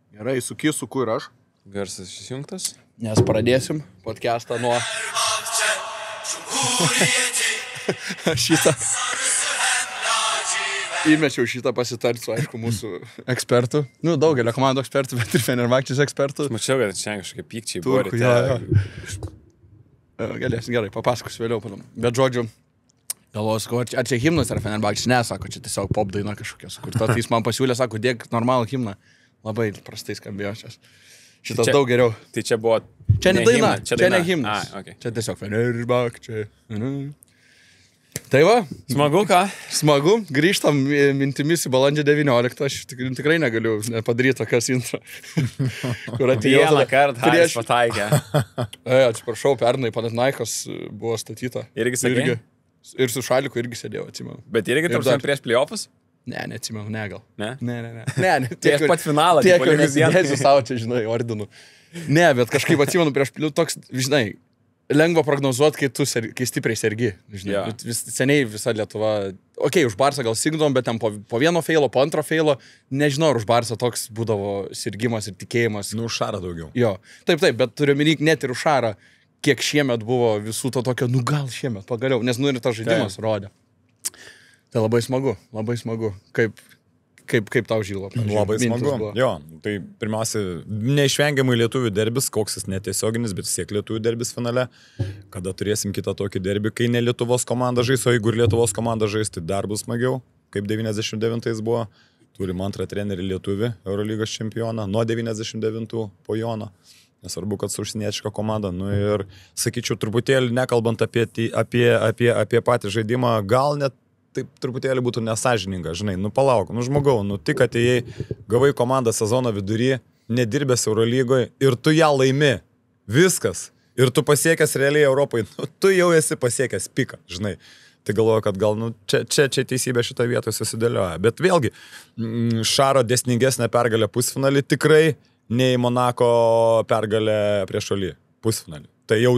Gerai, suku ir aš. Garsas įsijungtas. Nes pradėsim podcastą nuo... šitą. Įmečiau šitą pasitarsiu, aišku, mūsų ekspertų. Nu, daugelio komandų ekspertų, bet ir Fenerbahčės ekspertų. Mačiau, kad čia kažkokie pykčiai buvo. Turkų, Galėsim gerai, papasakosiu vėliau. Bet žodžiu, galvoju, ar čia himnas ar Fenerbahčės? Ne, sako, čia tiesiog pop daina kažkokia sukurta. Tai jis man pasiūlė, sako, dėk normalų himną. Labai prastai skambėjo čia. Šitas daug geriau. Tai čia buvo... Čia ne daina, čia ne himnas. Okay. Čia tiesiog Fenerbahčė. Tai va. Smagu, ką? Smagu. Grįžtam mintimis į balandžio 19. Aš tikrai negaliu padaryti tokias intro. Kur atėjau. Vieną kartą prieš pataikę. Atsiprašau, pernai Panathinaikos buvo statyta. Irgi sakė? Ir su Šaliku irgi sėdėjau, atsimenu. Bet irgi tarp prieš playoffs? Ne, neatsimenu, ne gal. Ne? Ne. Tiek pat finalą. Tiek ir visidėsiu savo čia, žinai, ordinu. Ne, bet kažkaip atsimenu prieš toks, žinai, lengva prognozuoti, kai stipriai sergi. Žinai, seniai visa Lietuva, už Barsą gal sigdom, bet ten po vieno feilo, po antro feilo, nežinau, už Barsą toks būdavo sirgimas ir tikėjimas. Nu, už Šarą daugiau. Jo, taip, bet turiu minėti net ir už Šarą, kiek šiemet buvo visų to tokio, nu gal šiemet, pagaliau, nes nu ir tas žaidimas rodė. Tai labai smagu. Kaip tau Žilo? Labai smagu. Jo, tai pirmiausia, neišvengiamai lietuvių derbis, koks jis netiesioginis, bet siek lietuvių derbis finale. Kada turėsim kitą tokį derbį, kai ne Lietuvos komanda žais, o jeigu ir Lietuvos komanda žais, tai dar bus smagiau, kaip 99 buvo. Turim antrą trenerį lietuvį, Eurolygos čempioną, nuo 99 po Joną. Nesvarbu, kad su užsieniečiška komanda. Nu ir, sakyčiau, truputėlį nekalbant apie patį žaidimą, gal net taip truputėlį būtų nesažininga, žinai, nu palauk, nu žmogau, nu tik atėjai, gavai komandą sezono vidury, nedirbęs Eurolygoje ir tu ją laimi. Viskas. Ir tu pasiekęs realiai Europai, nu, tu jau esi pasiekęs piką, žinai. Tai galvoju, kad gal, nu, čia teisybė šitoje vietoje susidėlioja. Bet vėlgi, Šaro dėsningesnė pergalė pusfinalį tikrai nei Monako pergalė prieš Olį pusfinalį. Tai jau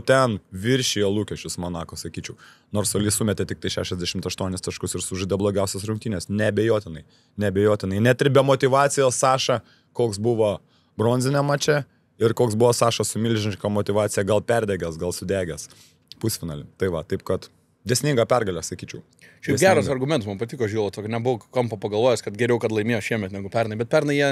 ten viršijo lūkesčius Monako, sakyčiau. Nors Olį sumetė tik tai 68 taškus ir sužaidė blogiausias rungtynės. Neabejotinai. Net ir be motivacijos Saša, koks buvo bronzinė mače ir koks buvo Saša su milžiniška motivacija, gal perdegęs, gal sudegęs pusfinalį. Tai va, taip kad dėsninga pergalė, sakyčiau. Šiaip geras argumentas, man patiko Žilo, tokio nebuvau kampo pagalvojęs, kad geriau, kad laimėjo šiemet negu pernai, bet pernai jie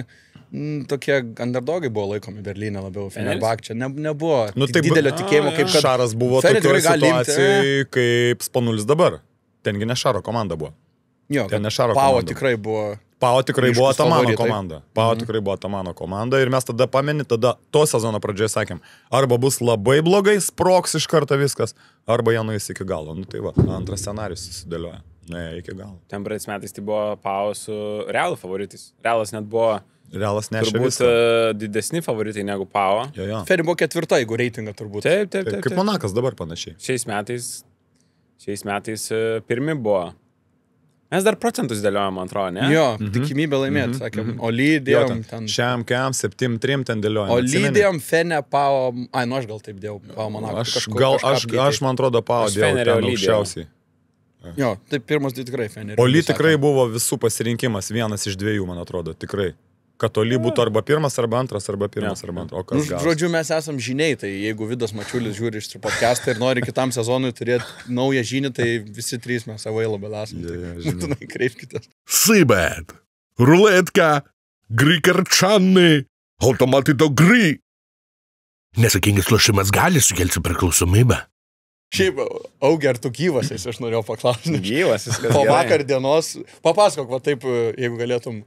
tokie underdogai buvo laikomi Berlyne labiau, Fenerbahčė nebuvo didelio tikėjimo, kaip kad Šaras buvo tokioje situacijoje, kaip Spanulis dabar. Tengi ne Šaro komanda buvo. Jo, Pavo tikrai buvo... Pavo tikrai buvo Tamano komanda ir mes tada to sezono pradžioje sakėm, arba bus labai blogai, sproks iš karto viskas, arba jie nueis iki galo. Nu tai va, antras scenarius susidėlioja. Nuėjo iki galo. Ten praeitais metais tai buvo Pavo su Realu favoritais. Realas net buvo turbūt didesni favoritai negu Pavo. Feri buvo 4, jeigu reitingą turbūt. Taip. Kaip Monakas dabar panašiai. Šiais metais pirmi buvo. Mes dar procentus dėliojom, man atrodo, ne? Jo, tikimybė laimėti, sakėm. O lydėjom ten... Šiam, 7-3 ten dėliojom. O lydėjom Fene, Pavo... aš gal taip dėjau, Pavo Monako. Aš man atrodo, Pavo dėjau ten aukščiausiai. Jo, tai pirmas tikrai Fene. O Ly tikrai buvo visų pasirinkimas, vienas iš 2, man atrodo, tikrai. Kad Oly būtų arba pirmas, arba antras, arba pirmas, arba antras. O kas gausi? Žodžiu, mes esam žiniai, tai jeigu Vidas Mačiulis žiūri iš podcastą ir nori kitam sezonui turėti naują žinį, tai visi 3 mes available esame. Būtinai kreipkitės. Sybet, ruletka, gry karčanai, automatai to gry. Nesakingas lošimas gali sukelti priklausomybę. Šiaip, Augi, ar tu gyvas esi, aš norėjau paklausti. Gyvas, viskas gerai. Po vakar dienos, papasakok, va taip, jeigu galėtum...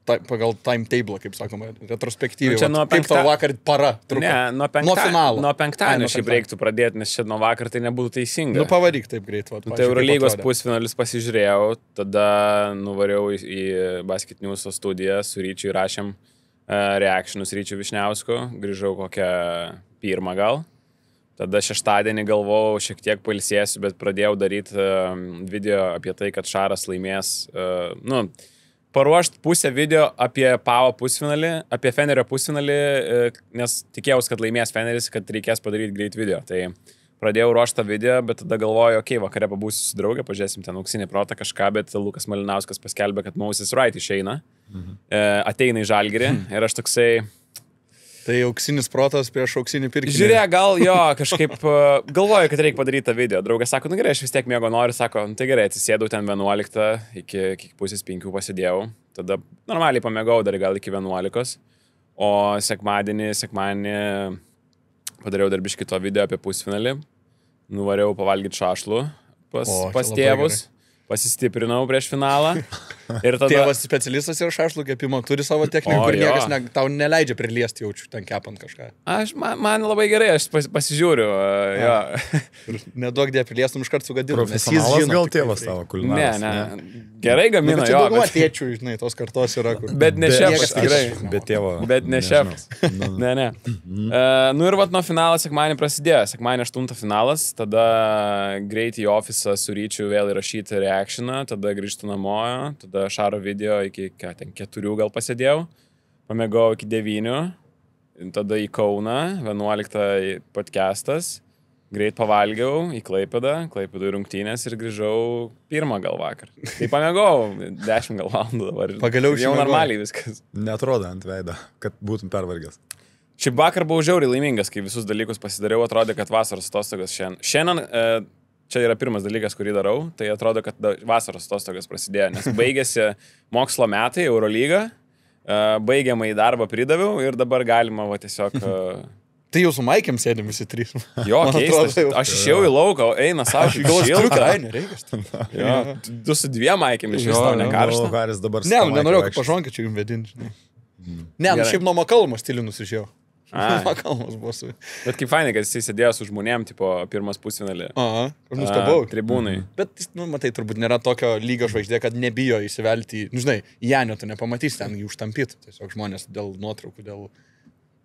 pagal timetable, kaip sakoma, retrospektyviai. Kaip tau vakar para truko? Ne, nuo finalo. Nuo penktadienio šiaip reiktų pradėti, nes čia nuo vakar tai nebūtų teisinga. Nu, pavaryk taip greit. Tai Eurolygos pusfinalis pasižiūrėjau, tada nuvariau į Basket News studiją, su Ryčiu įrašėm reactionus Ryčiu Višniausku, grįžau kokią 1 gal. Tada šeštadienį galvojau, šiek tiek pailsėsiu, bet pradėjau daryti video apie tai, kad Šaras laimės, paruošti pusę video apie Pavo pusfinalį, apie Fenerio pusfinalį, nes tikėjausi, kad laimės Feneris, kad reikės padaryti greit video. Tai pradėjau ruošti tą video, bet tada galvoju, vakare pabūsiu su draugė, pažiūrėsim ten auksinį protą kažką, bet Lukas Malinauskas paskelbė, kad Moses Wright išeina. ateina į Žalgirį ir aš toksai... Tai auksinis protas prieš auksinį pirkinį. Žiūrėk, gal jo, kažkaip galvoju, kad reikia padaryti tą video. Draugas sako, nu gerai, aš vis tiek mėgo noriu, sako, nu tai gerai, atsisėdau ten 11, iki pusės 5 pasidėjau, tada normaliai pamėgau dar gal iki 11, o sekmadienį padariau dar biškį to video apie pusfinalį, nuvariau pavalgyti šašlų pas tėvus. Pasistiprinau prieš finalą. Ir tada... Tėvas specialistas yra šašlų kepimo, turi savo techniką, kur niekas tau neleidžia priliesti, jaučiu, ten kepant kažką. Man labai gerai, aš pasižiūriu. Jo. Neduok dė priliestum iš karto sugadinti. Profesionalas gal tėvas tavo kulinaras. Ne. Gerai gamina, jo. Bet tėčių, žinai, tos kartos yra. Bet ne šefas, tikrai. Bet tėvo. Bet ne šefas. Ne. Nu ir vat nuo finalo sekmadienį prasidėjo. Sekmadienį 8 finalas, tada greit į ofisą su Ryčiu vėl įrašyti reakcioną, tada grįžtu namo, tada Šaro video iki 4 gal pasėdėjau, pamėgau iki 9, tada į Kauną, 11 podcastas, greit pavalgiau į Klaipėdą rungtynės ir grįžau 1 gal vakar. Tai pamėgau 10 gal valandų dabar. Pagaliau jau normaliai viskas. Neatrodo ant veido, kad būtum pervargęs. Šiaip vakar buvau žiauriai laimingas, kai visus dalykus pasidariau, atrodė, kad vasaros atostogas šiandien čia yra pirmas dalykas, kurį darau, tai atrodo, kad vasaros atostogas prasidėjo, nes baigėsi mokslo metai, Eurolyga, baigiamą į darbą pridaviau ir dabar galima tiesiog... Tai jau su Maikėm sėdėm visi 3. Jo, keistas. Aš išėjau į lauką, eina savo šilta. Nereikia. Tu su 2 Maikėm iš vis tau nekaršta. Haris dabar... Ne, nenorėjau, kad pažonkė čia jums vedinti. Ne, šiaip nuo Makalmo stilių nusižiau. Makalmas buvo su... Bet kaip fainai, kad jis sėdėjo su žmonėm, tipo, pirmas pusfinalį. Aha, aš nustebau. Tribūnai. Bet, matai, turbūt nėra tokio lygio žvaigždė, kad nebijo įsivelti, žinai, Janio tu nepamatysi, ten jį užtampytų. Tiesiog žmonės dėl nuotraukų, dėl...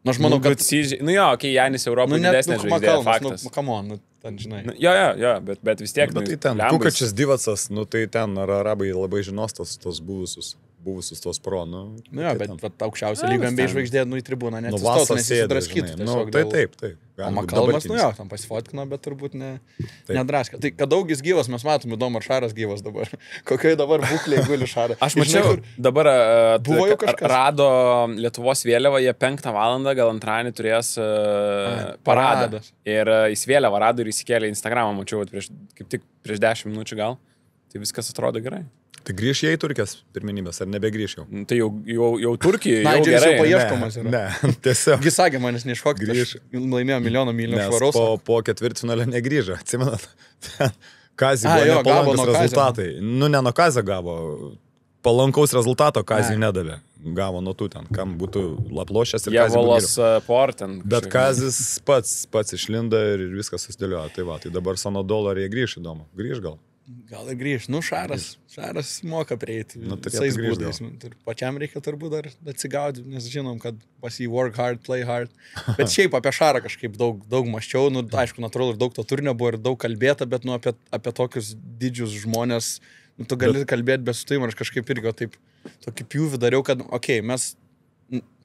Nu, aš manau, kad... Nu jo, kai Janis Europoje didesnė žvaigždė, faktas. Nu, come on, ten, žinai. Jo, bet vis tiek... Bet tai ten, Kukačis Divacas, nu tai ten arabai labai žinos tos buvusius tos pro, nu... Nu jo, bet aukščiausia lyga NBA žvaigždė, nu į tribūną net įstotų, nesidraskytų. Nu, taip. O Makalmas, nu jo, tam pasifotkino, bet turbūt nedraskė. Tai kad daugis gyvas, mes matom, įdomu, ar Šaras gyvas dabar. Kokioj dabar būklėje guli Šaras. Aš mačiau, dabar rado Lietuvos vėliavą, jie 5 valandą, gal antradienį turės paradą. Ir jis vėliavą rado ir įsikėlė į Instagramą, mačiau, kaip tik prieš 10 minučių gal. Tai viskas atrodo gerai. Tai grįš jie į Turkijos pirmenybės, ar nebegrįš jau? Tai jau Turkijai, jau gerai. Jau paieškomas yra. Ne, tiesiog. Jis sakė, manęs neiššokti, aš laimėjau milijoną švaraus. Po ketvirtfinalio negrįžo, atsimenat. Kazį buvo nepalankus rezultatai. Nu, ne nuo Kazio gavo. Palankaus rezultato Kazį nedavė. Gavo nuo tų ten, kam būtų laplošęs ir Kazį būtų. Bet Kazis pats išlinda ir viskas susidėliojo. Tai va, tai dabar Sanodolo ar jie grįš, įdomu. Grįš gal? Gal ir grįž. Nu, Šaras moka prieiti visais būdais. Pačiam reikia turbūt dar atsigauti, nes žinom, kad pas jį work hard, play hard. Bet šiaip apie Šarą kažkaip daug maščiau. Nu, aišku, natūralu, ir daug to turinio buvo ir daug kalbėta, bet nu, apie tokius didžius žmonės, nu, tu gali kalbėti be sutojimo. Aš kažkaip irgi taip tokį pjūvį dariau, kad, okei, mes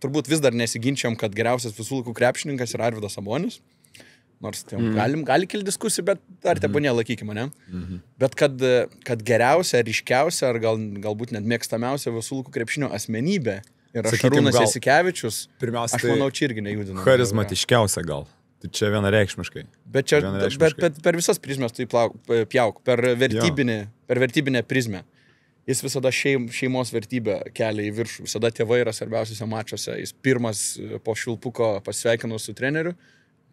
turbūt vis dar nesiginčiam, kad geriausias visų laikų krepšininkas yra Arvydas Sabonis. Nors gali kilti diskusijų, bet ar tebūnė, laikykime, ne? Bet kad geriausia, ryškiausia, ar galbūt net mėgstamiausia visų laikų krepšinio asmenybė yra Šarūnas Jasikevičius, aš manau, čia irgi nejudina. Charizmatiškiausia gal. Tai čia vienareikšmiškai. Bet per visas prizmes tu pjauk, per vertybinę prizmę. Jis visada šeimos vertybę kelia į viršų, visada tėvai yra svarbiausiuose mačuose. Jis pirmas po švilpuko pasveikino su treneriu.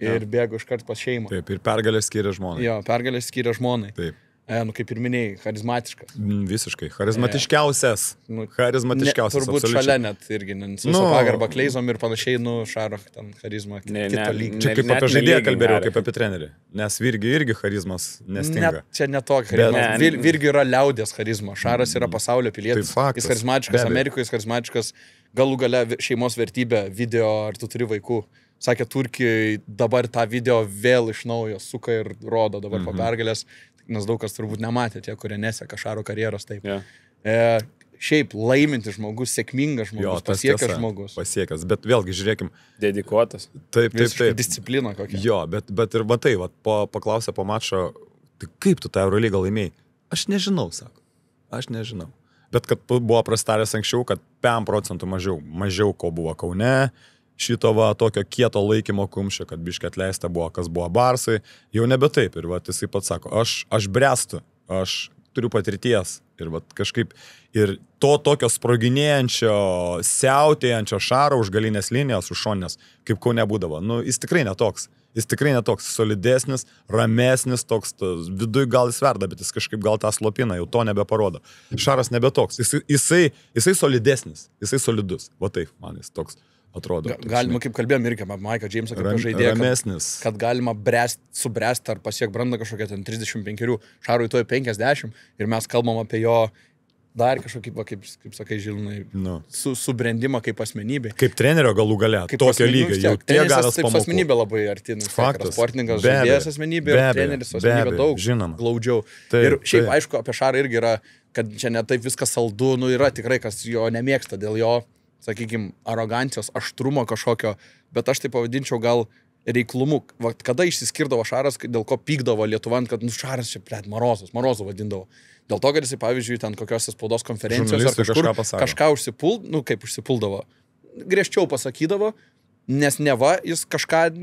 Ir bėgo iškart pas šeimą. Taip, ir pergalės skiria žmonai. Jo, pergalės skiria žmonai. Taip. Nu, kaip ir minėjai, charizmatiškas. Visiškai. Charizmatiškiausias. Charizmatiškiausias. Turbūt šalia net irgi. Su pagarbą Kleizom ir panašiai, Šaro ten charizma kito lygio. Čia kaip apie žaidėją kalbėjau, kaip apie trenerį. Nes Virgi irgi charizmas nestinga. Čia ne tokia charizma. Virgi yra liaudės charizma. Šaras yra pasaulio pilietis. Jis charizmatiškas Amerikoje, jis charizmatiškas galų gale šeimos vertybė, video, ar tu turi vaikų. Sakė, Turkijai dabar tą video vėl iš naujo suka ir rodo dabar po pergalės, nes daug kas turbūt nematė, tie, kurie neseka Šaro karjeros taip. Yeah. Šiaip laimintis žmogus, sėkmingas žmogus, pasiekęs žmogus. Pasiekęs, bet vėlgi žiūrėkim. Dedikuotas. Taip. Disciplina kokia. Jo, bet ir matai, paklausė po mačo, tai kaip tu tą Eurolygą laimėjai? Aš nežinau, sako. Aš nežinau. bet kad buvo prastaręs anksčiau, kad 5% mažiau ko buvo Kaune, šito va tokio kieto laikymo kumščio, kad biškai atleista buvo, kas buvo Barsai, jau nebe taip. Ir va jisai pats sako, aš brestu, aš turiu patirties. Ir va kažkaip, ir to tokio sproginėjančio, siautėjančio Šaro už galinės linijos, už šonės, kaip Kaune būdavo. Nu, jis tikrai netoks. Jis tikrai netoks solidesnis, ramesnis, toks viduj gal jis verda, bet jis kažkaip gal tą slopina, jau to nebeparodo. Šaras nebetoks. Jisai solidesnis, jisai solidus. Va taip, man jis toks atrodo. Galima, kaip kalbėjom irgi apie Maiką Džeimsą, kaip žaidėją, kad galima subręsti ar pasiekti brandą kažkokią ten 35, Šarui toje 50 ir mes kalbam apie jo dar kažkokį, kaip sakai, Žilinai, subrendimą kaip asmenybė. Kaip trenerio galų gale, tokio lygio. Jau tie garas taip asmenybė labai artinas. Faktas. Sportininkas žaidėjas asmenybė ir treneris asmenybė daug glaudžiau. Ir šiaip, aišku, apie Šarą irgi yra, kad čia ne taip viskas saldu, yra tikrai, kas jo nemėgsta dėl jo, sakykime, arogancijos, aštrumo kažkokio, bet aš tai pavadinčiau gal reiklumu. Kada išsiskirdavo Šaras, dėl ko pykdavo Lietuvant, kad Šaras čia, Marozu vadindavo. Dėl to, kad jisai, pavyzdžiui, ten kokiose spaudos konferencijos ar kažką užsipuldavo. Griežčiau pasakydavo, nes neva jis kažką,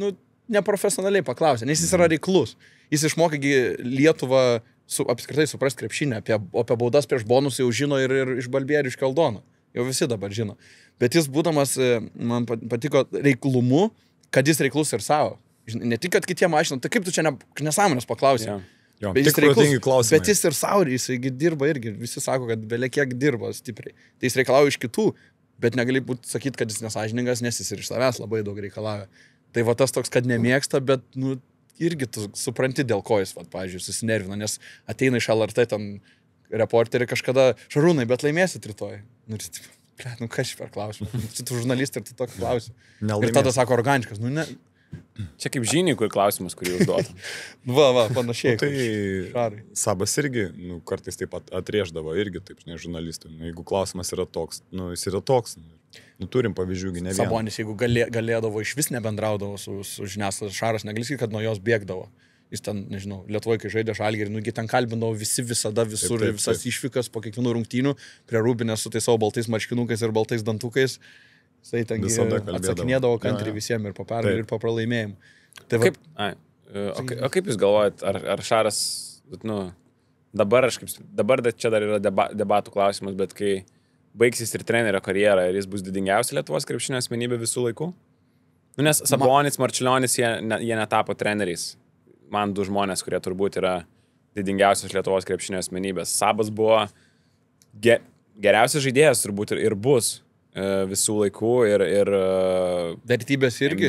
neprofesionaliai paklausė, nes jis yra reiklus. Jis išmokė Lietuvą apskritai suprasti krepšinę, apie baudas prieš bonus jau žino ir iš Balbierių, iš Keldono. Jau visi dabar žino. Bet jis būdamas, man patiko reiklumu, kad jis reiklus ir savo. Ne tik, kad kitiem aiškina, tai kaip tu čia nesąmonės paklausė. Yeah. Jo, bet jis ir saurį, jisai dirba irgi, visi sako, kad belie kiek dirba stipriai. Tai jis reikalauja iš kitų, bet negali sakyti, kad jis nesąžiningas, nes jis ir iš savęs labai daug reikalauja. Tai va tas toks, kad nemėgsta, bet irgi tu supranti, dėl ko jis, pavyzdžiui, susinervina, nes ateina iš LRT ten reporterį kažkada, Šarūnai, bet laimėsit rytoj. Kas šį per klausimą? Tu žurnalistai ir tu tokį klausimą. Ir tada sako organiškas, ne. Čia kaip žininkui klausimas, kurį užduotų. Panašiai. Tai Sabas irgi, kartais taip pat atrėždavo irgi, taip, žurnalistai. Jeigu klausimas yra toks, jis yra toks. Turim pavyzdžių, ne vieną. Sabonis, jeigu galėdavo, iš vis nebendraudavo su žiniasklaidos, Šaras negali sakyti, kad nuo jos bėgdavo. Jis ten, nežinau, Lietuvoje, kai žaidė Žalgirį, ten kalbindavo visi visada, visur, taip. Visas išvykas po kiekvienų rungtynių, prie Rūbinės su tais savo baltais marškinukais ir baltais dantukais. Jisai ten atsakinėdavo kantriai visiems ir po pergalę, ir po pralaimėjimų. Tai o kaip jūs galvojat, ar Šaras, dabar čia dar yra debatų klausimas, bet kai baigsis ir trenerio karjerą, ir jis bus didingiausia Lietuvos krepšinio asmenybė visų laikų? Nes Sabonis, Marčiulionis, jie netapo treneriais. Man du žmonės, kurie turbūt yra didingiausios Lietuvos krepšinio asmenybės. Sabas buvo geriausias žaidėjas turbūt ir bus visų laikų ir vertybės irgi.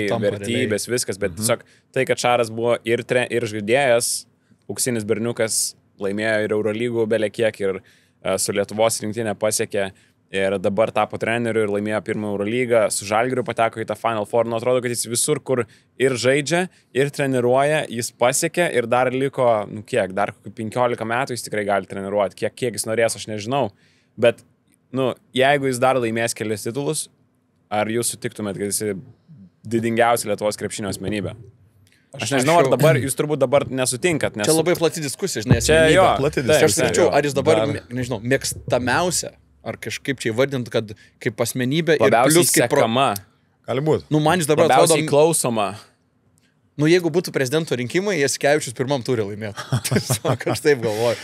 Vertybės, viskas, bet tiesiog tai, kad Šaras buvo ir žaidėjas, auksinis berniukas, laimėjo ir Eurolygų belekiek ir su Lietuvos rinktinė pasiekė ir dabar tapo treneriu ir laimėjo pirmą Eurolygą, su Žalgiriu pateko į tą Final Four, atrodo, kad jis visur, kur ir žaidžia, ir treniruoja, jis pasiekė ir dar liko, dar 15 metų jis tikrai gali treniruoti, kiek jis norės, aš nežinau, bet jeigu jis dar laimės kelias titulus, ar jūs sutiktumėt, kad jis didingiausia Lietuvos krepšinio asmenybė? Aš nežinau, ar dabar, jūs turbūt dabar nesutinkat. Čia labai plati diskusija, žinai, aš sakyčiau, ar jis dabar, nežinau, mėgstamiausia, ar kažkaip čia įvardint, kad kaip asmenybė ir plius kaip sekama. Gali būt. Man jis dabar atrodo klausoma. Jeigu būtų prezidento rinkimai, Jasikevičius pirmam turi laimėti. Aš taip galvoju.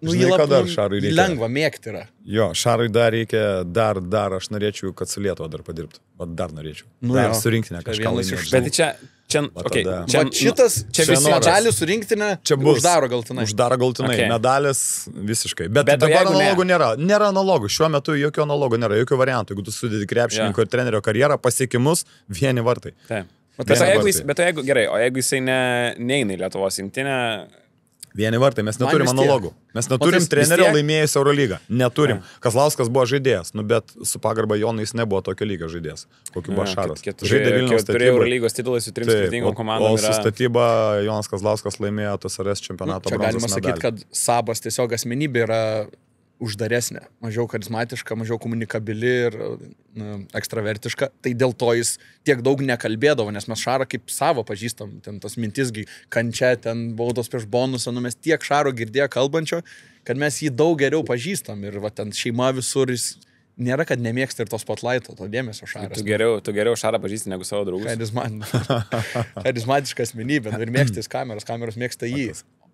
Jį lengva mėgti yra. Jo, Šarui dar reikia, dar aš norėčiau, kad su Lietuva dar padirbtų. Dar norėčiau. Dar su rinktinė kažką laimėti. Bet čia visi medalių su rinktinė uždaro galtinai. Uždaro galtinai. Okay. Medalis visiškai. Bet dabar analogų nėra. Nėra analogų. Šiuo metu jokių analogų nėra, jokių variantų. Jeigu tu sudedi krepšininko ir trenerio karjerą, pasiekimus, vieni vartai. Taip. Bet jeigu jisai neina į Lietuvos rinktinę... Vieni vartai, mes neturim analogų. Mes neturim trenerio laimėjus Eurolygą. Neturim. Kazlauskas buvo žaidėjas, bet su pagarba Jonui jis nebuvo tokio lygio žaidėjas, kokį buvo Šaras. Žaidė Vilniaus statybą. Eurolygos titulai su 3 skirtingom komandom. O su statyba Jonas Kazlauskas laimėjo TSRS čempionato bronzos medalį. Čia galima sakyti, kad Sabas tiesiog asmenybė yra uždaresnė, mažiau charizmatiška, mažiau komunikabili ir ekstravertiška. Tai dėl to jis tiek daug nekalbėdavo, nes mes Šarą kaip savo pažįstam, ten tas mintisgi kančia, ten baudos prieš bonusą, mes tiek Šaro girdėjo kalbančio, kad mes jį daug geriau pažįstam ir va, ten šeima visur jis nėra, kad nemėgsta ir to spotlighto, to dėmesio Šaras. Tu geriau Šarą pažįsti negu savo draugus. Charizmatiška asmenybė, ir mėgsta jis kameros mėgsta jį.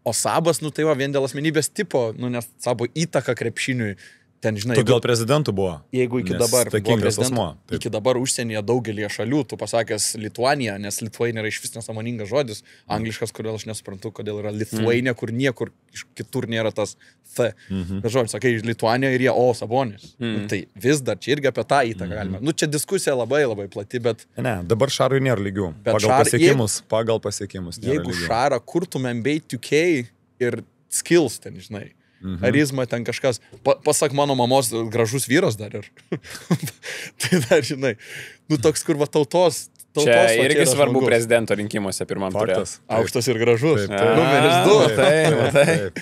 O Sabas, tai va, vien dėl asmenybės tipo, nes Sabo įtaka krepšiniui, ten, žinai... Tu dėl prezidentų buvo. Jeigu iki dabar buvo prezidentų, asmo, iki dabar užsienyje daugelį šalių, tu pasakęs Lituanija, nes Lituanija yra iš vis nesąmoningas žodis, angliškas, kodėl aš nesuprantu, kodėl yra Lithuania, kur niekur kitur nėra tas T. Bet žodžiu, sakai, Lituanija ir jie, Sabonis. Tai vis dar čia irgi apie tą įtaką galima. Čia diskusija labai plati, bet... Ne, dabar Šarui nėra lygių. Pagal pasiekimus. Jeigu Šarą kurtumėm bei 2K ir skills ten, žinai. Charizma ten kažkas, pasak mano mamos, gražus vyras dar ir. Tai dar, žinai, toks kur va tautos čia irgi svarbu žmogus. Prezidento rinkimuose pirmam turė. Aukštas ir gražus. Numeris 2. Taip.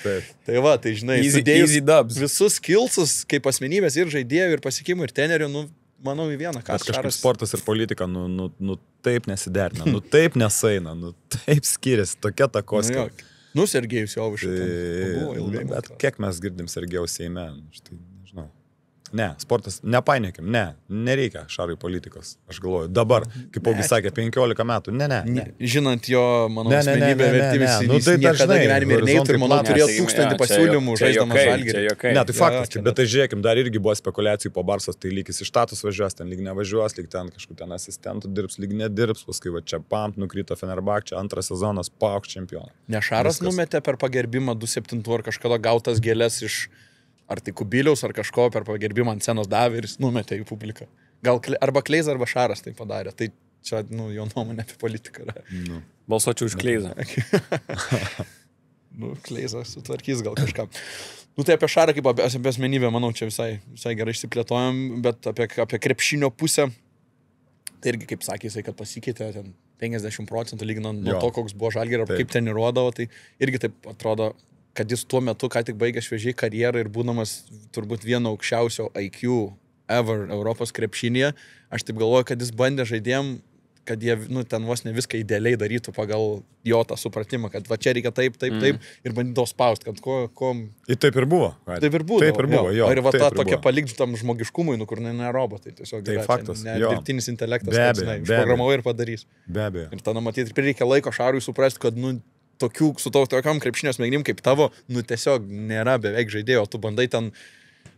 Tai va, tai žinai, easy dubs. Visus skillsus, kaip asmenybės ir žaidėjų, ir pasiekimų, ir trenerių, manau, į vieną. Bet kažkaip sportas ir politika, taip nesiderina, taip nesaina, taip skiriasi, tokia takoska. Sergejus Jovaišas. Bet kiek mes girdim Sergejaus Seime, štai nežinau. Ne, sportas, nepainėkim, nereikia Šarui politikos, aš galvoju. Dabar, kaip Augis sakė, 15 metų, ne. Žinant jo, mano asmenybę vertimis, jis niekada gyvenime ir neįtų ir, manau, turėjo 1000 pasiūlymų žaisdamas Žalgirį. Ne, tai faktas, bet tai žiūrėkim, dar irgi buvo spekuliacijų po Barsos, tai lygis iš Štatus važiuos, ten lyg nevažiuos, lyg ten kažkur ten asistentų dirbs, lyg nedirbs, paskui va čia pamp, nukrito Fenerbahčė, antras sezonas, pauk čempioną. Ne, Šaras numetė per pagerbimą 2-7 ar kažkada gautas gėlės iš ar tai Kubiliaus, ar kažko per pagerbimą ant scenos davė ir jis numetė į publiką. Gal arba Kleiza, arba Šaras tai padarė. Tai čia, jo nuomonė apie politiką yra. Balsuočiau už Kleizą. Kleiza sutvarkys gal kažką. Tai apie Šarą kaip apie asmenybę, manau, čia visai gerai išsiplėtojom, bet apie krepšinio pusę, tai irgi, kaip sakė jisai, kad pasikeitė ten 50% lyginant nuo to, koks buvo Žalgirio, kaip ten įrodavo, tai irgi taip atrodo, kad jis tuo metu ką tik baigė šviežiai karjerą ir būdamas turbūt vieno aukščiausio IQ ever Europos krepšinėje, aš taip galvoju, kad jis bandė žaidėjim, kad jie ten vos ne viską idealiai darytų pagal jo tą supratimą, kad va čia reikia taip ir bandydavo spaust, kad ko... Ir taip ir buvo. Taip ir buvo, jo. Ir va tą tokia palikti tam žmogiškumui, kur ne robotai, tiesiog tai yra, faktas, dirbtinis intelektas, kad programavai ir padarys. Be abejo. Ir tada matyti, prireikia laiko Šarui suprasti, kad su tokiam krepšinio smegenim kaip tavo, tiesiog nėra beveik žaidėjo, tu bandai ten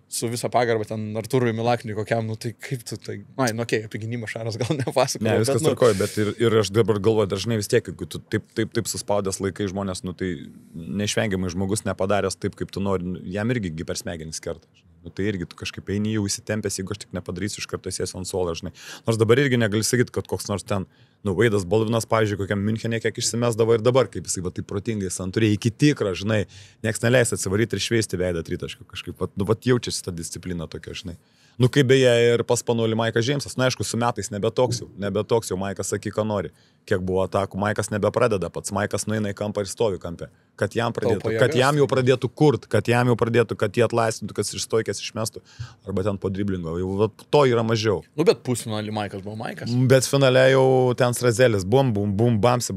su visą pagarbą ten Artūrui Milakniui kokiam, tai kaip tu tai... Okei, apie gynybą Šaras gal nepasakoju. Ne, viskas tvarkoja, bet ir aš dabar galvoju, dažnai vis tiek, jeigu tu taip suspaudęs laikai žmonės, tai neišvengiamai žmogus nepadaręs taip, kaip tu nori, jam irgi per smegenis kerta. Tai irgi tu kažkaip eini jau įsitempęs, jeigu aš tik nepadarysiu, iš karto sėsiu ant suolo, žinai. Nors dabar irgi negali sakyti, kad koks nors ten, Vaidas Baldvinas, pavyzdžiui, kokiam Münchenė kiek išsimesdavo ir dabar, kaip jisai va taip protingai santūriai iki tikrą, žinai, nieks neleis atsivaryti ir šveisti veidą tritaškių kažkaip, jaučiasi ta disciplina tokia, žinai. Kaip beje ir pas panuolį Maikas Džeimsas, aišku, su metais nebetoks jau, Maikas sakyk, ką nori. Kiek buvo atakų, Maikas nebepradeda, pats Maikas nueina į kampą ir stovi kampe. Kad jam jau pradėtų kurt, kad jie atlaisvintų, kad iš stoikės išmestų, arba ten po driblingo, jau to yra mažiau. Bet pusfinalį Maikas buvo Maikas. Bet finale jau ten Strazelis, bum, bamsi,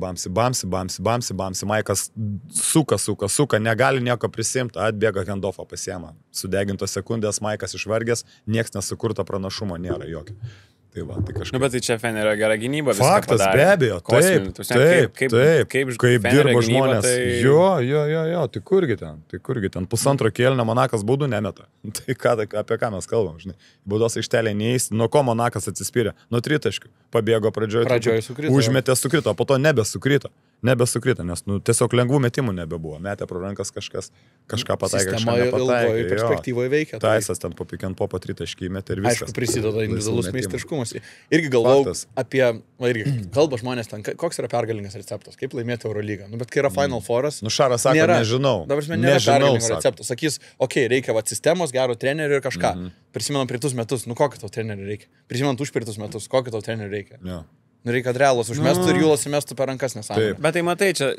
Maikas suka, negali nieko prisimti, atbėga Hendofą pasiema. Sudegintos sekundės, Maikas išvargęs, nieks nesukurta pranašumo nėra jokio. Tai va, tai kažkaip. Bet tai čia Fenerio gera gynyba. Faktas, be abejo, kaip dirba žmonės. Tai... Jo, tai kurgi ten, pusantro kėlinio Monakas baudų nemeta. Tai apie ką mes kalbam, žinai. Baudos aikštelė neįs, nuo ko Monakas atsispyrė? Nuo tritaškių. Pabėgo pradžioje sukrito. Užmetė sukrito, po to nebesukrito, nes tiesiog lengvų metimų nebebuvo. Metė pro rankas kažką pataikė, kažką nepataikė. Perspektyvoje veikia. Taisas ten po pick and pop tritaškį įmetė ir viskas. Aišku, prisideda individualus meistriškumas. Irgi galvau apie, kalba žmonės ten, koks yra pergalingas receptas, kaip laimėti Eurolygą. Bet kai yra Final Fouras... Šaras sako, nežinau. Dabar nėra pergalingo recepto. Sakys, reikia sistemos, gero trenerių ir kažką. Prisimenam prieitus metus, kokį tau trenerių reikia. Prisimenam užprieitus metus, kokį tau trenerių reikia. Reikia Realos užmestų ir Jūlas įmestų per rankas nesąmonę. Bet tai matai, čia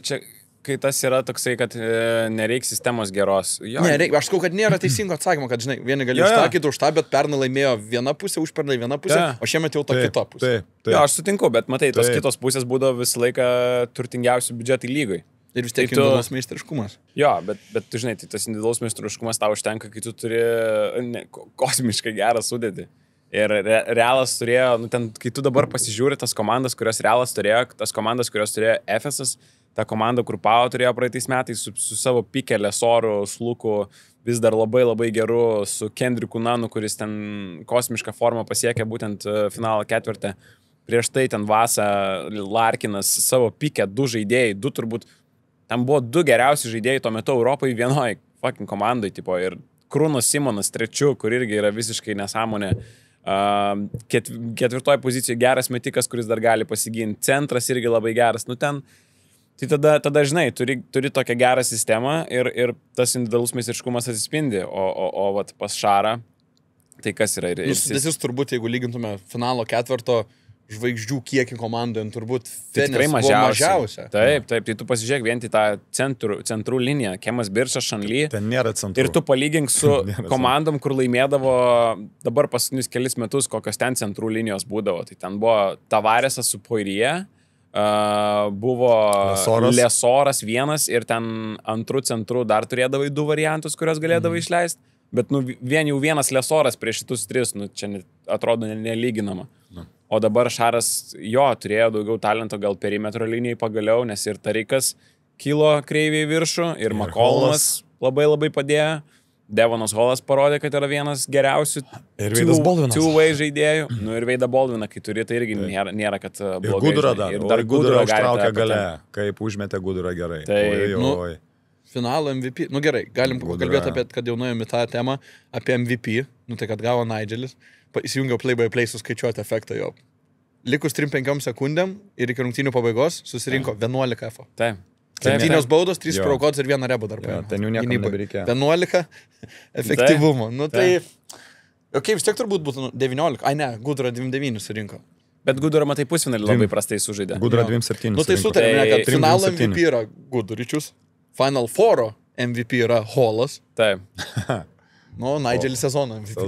kai tas yra toksai, kad nereikia sistemos geros. Jo, Ne, aš sakau, kad nėra teisingo atsakymo, kad, žinai, vieni gali už tą, kitą už tą, bet pernai laimėjo viena pusė, užpernai viena pusė, o šiemet jau ta kita pusė. Jo, aš sutinku, bet matai, tos kitos pusės būdavo visą laiką turtingiausių biudžetai lygai. Ir vis tiek individualus meistriškumas. Jo, bet tu žinai, tai tas individualus meistriškumas tau užtenka, kai tu turi kosmiškai gerą sudėtį. Ir Realas turėjo, ten, kai tu dabar pasižiūri tas komandas, kurios Realas turėjo, tas komandas, kurios turėjo Efesas, ta komanda, kur Pau turėjo praeitais metais su savo Pike, Lesoru, Sluku, vis dar labai labai geru, su Kendriku Nanu, kuris ten kosmišką formą pasiekė būtent finalo ketvirtį. Prieš tai ten Vasa, Larkinas, savo Pike, 2 žaidėjai, 2 turbūt, ten buvo 2 geriausi žaidėjai tuo metu Europai vienoj fucking komandai, tipo, ir Krūnas Simonas 3, kur irgi yra visiškai nesąmonė. Ketvirtoj pozicijoje geras metikas, kuris dar gali pasiginti. Centras irgi labai geras. Nu ten, tai tada žinai, turi tokią gerą sistemą ir tas individualus meistriškumas atsispindi. O vat pas Šarą, tai kas yra? Jis turbūt, jeigu lygintume finalo ketvirto žvaigždžių kiekį komandoje, turbūt tai tikrai mažiausia. Taip, tai tu pasižiūrėk vien į tą centrų liniją. Kemas Birčas, Šanly. Ten nėra centrų. Ir tu palygink su komandom, kur laimėdavo dabar paskutinius kelis metus, kokios ten centrų linijos būdavo. Tai ten buvo Tavaresas su Poirie, buvo Lesoras vienas ir ten antrų centrų dar turėdavai 2 variantus, kurios galėdavai išleisti. Bet vien jau vienas Lesoras prieš šitus 3, čia atrodo nelyginama. O dabar Šaras turėjo daugiau talento gal perimetro linijai pagaliau, nes ir Tarikas kilo kreiviai viršų, ir McCollumas labai labai padėjo. Devonas Holas parodė, kad yra vienas geriausių two-way žaidėjų. Ir Veida Baldviną, kai turi, tai irgi nėra kad blogai. Ir Gudurą dar. Ir dar Gudurą ištraukė gale, kaip užmetė Gudurą gerai. Tai, finalo MVP. Gerai, galim kalbėti apie, kad jau nuėjome tą temą, apie MVP. Tai kad gavo Nigelis. Įsijungiau play-by-play suskaičiuoti efektą jo. Likus 3-5 sekundėm ir iki rungtynių pabaigos susirinko 11 F. Taip. 7 baudos, 3 prokots ir 1 rebą dar paėmė. Ten jau niekam nebereikėjo. 11 efektyvumo. Tai... Ok, vis tiek turbūt būtų 19. Ai ne, Gudura 29 surinko. Bet Gudura, matai, pusfinalį labai prastai sužaidė. Gudura 27. Tai sutarėme, kad finalo MVP yra Guduričius, Final Fouro MVP yra Holas. Taip. Nigelis sezono MVP.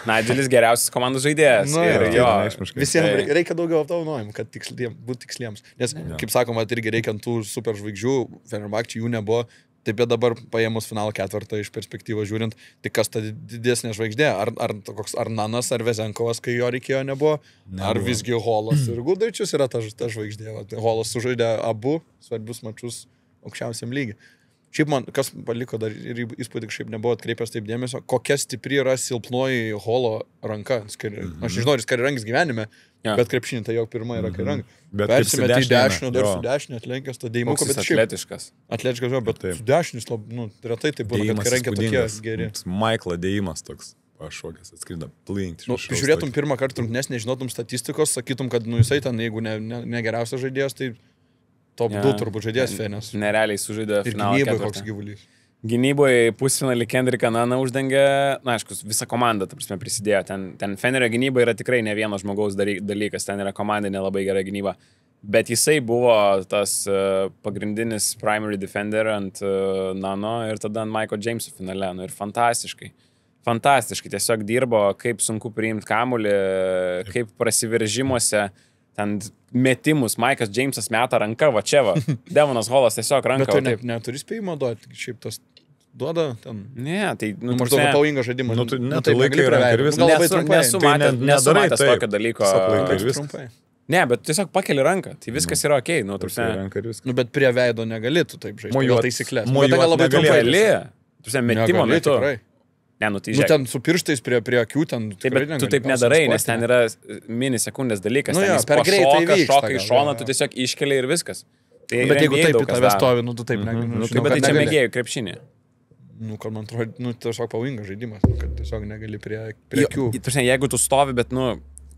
Nigelis geriausias komandos žaidėjas. Visiems reikia daugiau apdovanojimų, kad būtų tiksliems. Nes, kaip sakoma, irgi reikia tų super žvaigždžių, Fenerbahčė jų nebuvo. Taip, bet dabar paėmus finalo ketvirtą iš perspektyvos žiūrint, tai kas ta didesnė žvaigždė? Ar Nanas, ar Vezenkovas, kai jo reikėjo, nebuvo? Ar visgi Holas ir Gudaičius yra ta žvaigždė? Holas sužaidė abu svarbius mačus aukščiausiam lygiai. Šiaip man, kas paliko dar ir įspūdį, šiaip nebuvo atkreipęs taip dėmesio, kokia stipri yra silpnoji Holo ranka. Aš nežinau, jis karirankis gyvenime, bet krepšinį tai jau pirma yra kairiranka. Persimeti į dešinę, dar su dešinė atlenkęs, to dėjimuko, bet šiaip... Atletiškas. Atletiškas, bet su dešinis, retai tai būna, kad kairirankė tokie geri. Michael'o dėjimas toks. Pašokęs, atskrinda plinkti. Žiūrėtum pirmą kartą rungtynes, nežinotum statistikos, sakytum, kad jisai ten, jeigu ne geriausias žaidėjas, tai top 2 turbūt žaidėjas Fenes. Nerealiai sužaidė finalą. Ir gynyboje koks gyvulys. Gynyboje pusfinalį Kendricką Naną uždengė, aišku, visa komanda, ta prasme, prisidėjo. Ten Fenerio gynyba yra tikrai ne vieno žmogaus dalykas, ten yra komandinė labai gera gynyba. Bet jisai buvo tas pagrindinis primary defender ant Nano ir tada ant Michael Jameso finale. Ir fantastiškai. Fantastiškai. Tiesiog dirbo, kaip sunku priimti kamuolį, kaip prasiveržimuose. Ten metimus, Maikas Jamesas meta ranka, va čia va. Devonas Holas tiesiog ranka. Bet tu neturi spėjimo duoti, šiaip tas duoda ten. Ne, tai... maždaug pavojingas žaidimas. Tai laikai ranka ir viskas. Nesu matęs tokio dalyko. Trumpai. Ne, bet tiesiog pakeli ranką, tai viskas yra okei. Bet prie veido negali tu taip žaisti. Mojuot taisyklės. Mojuot labai trumpai. Metimo metu. Ne, tai žiūrėk. Ten su pirštais prie akių ten... Taip, bet tu taip nedarai, nes ten yra minisekundės dalykas. Per greitai šoka į šoną, tu tiesiog iškeli ir viskas. Bet jeigu taip į tave stovi, tu taip negali. Bet tai čia mėgėjų krepšinį. Kad man atrodo, tiesiog pavojingas žaidimas, kad tiesiog negali prie akių. Jeigu tu stovi, bet,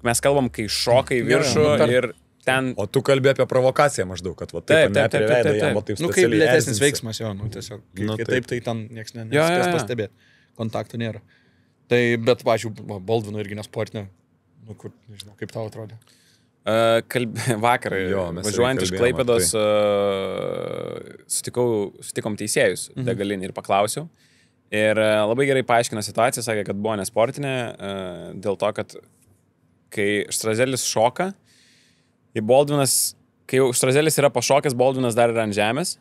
mes kalbam, kai šoka į viršų ir ten... O tu kalbė apie provokaciją maždaug, kad va taip, neprie veidą jam, o taip specialiai. Kaip lėtesnis veiksmas jo, tiesiog. Kai taip, tai ten nieks nespės pastebėti. Kontakto nėra. Tai, bet, pažiūrėjau, Baldvino irgi nesportinė. Nežinau, kaip tau atrodė. Vakar, važiuojant iš Klaipėdos, sutikom teisėjus degalinį ir paklausiau. Ir labai gerai paaiškino situaciją, sakė, kad buvo nesportinė, dėl to, kad kai Štrazelis šoka, į Baldvinas, kai Štrazelis yra pašokęs, Baldvinas dar yra ant žemės.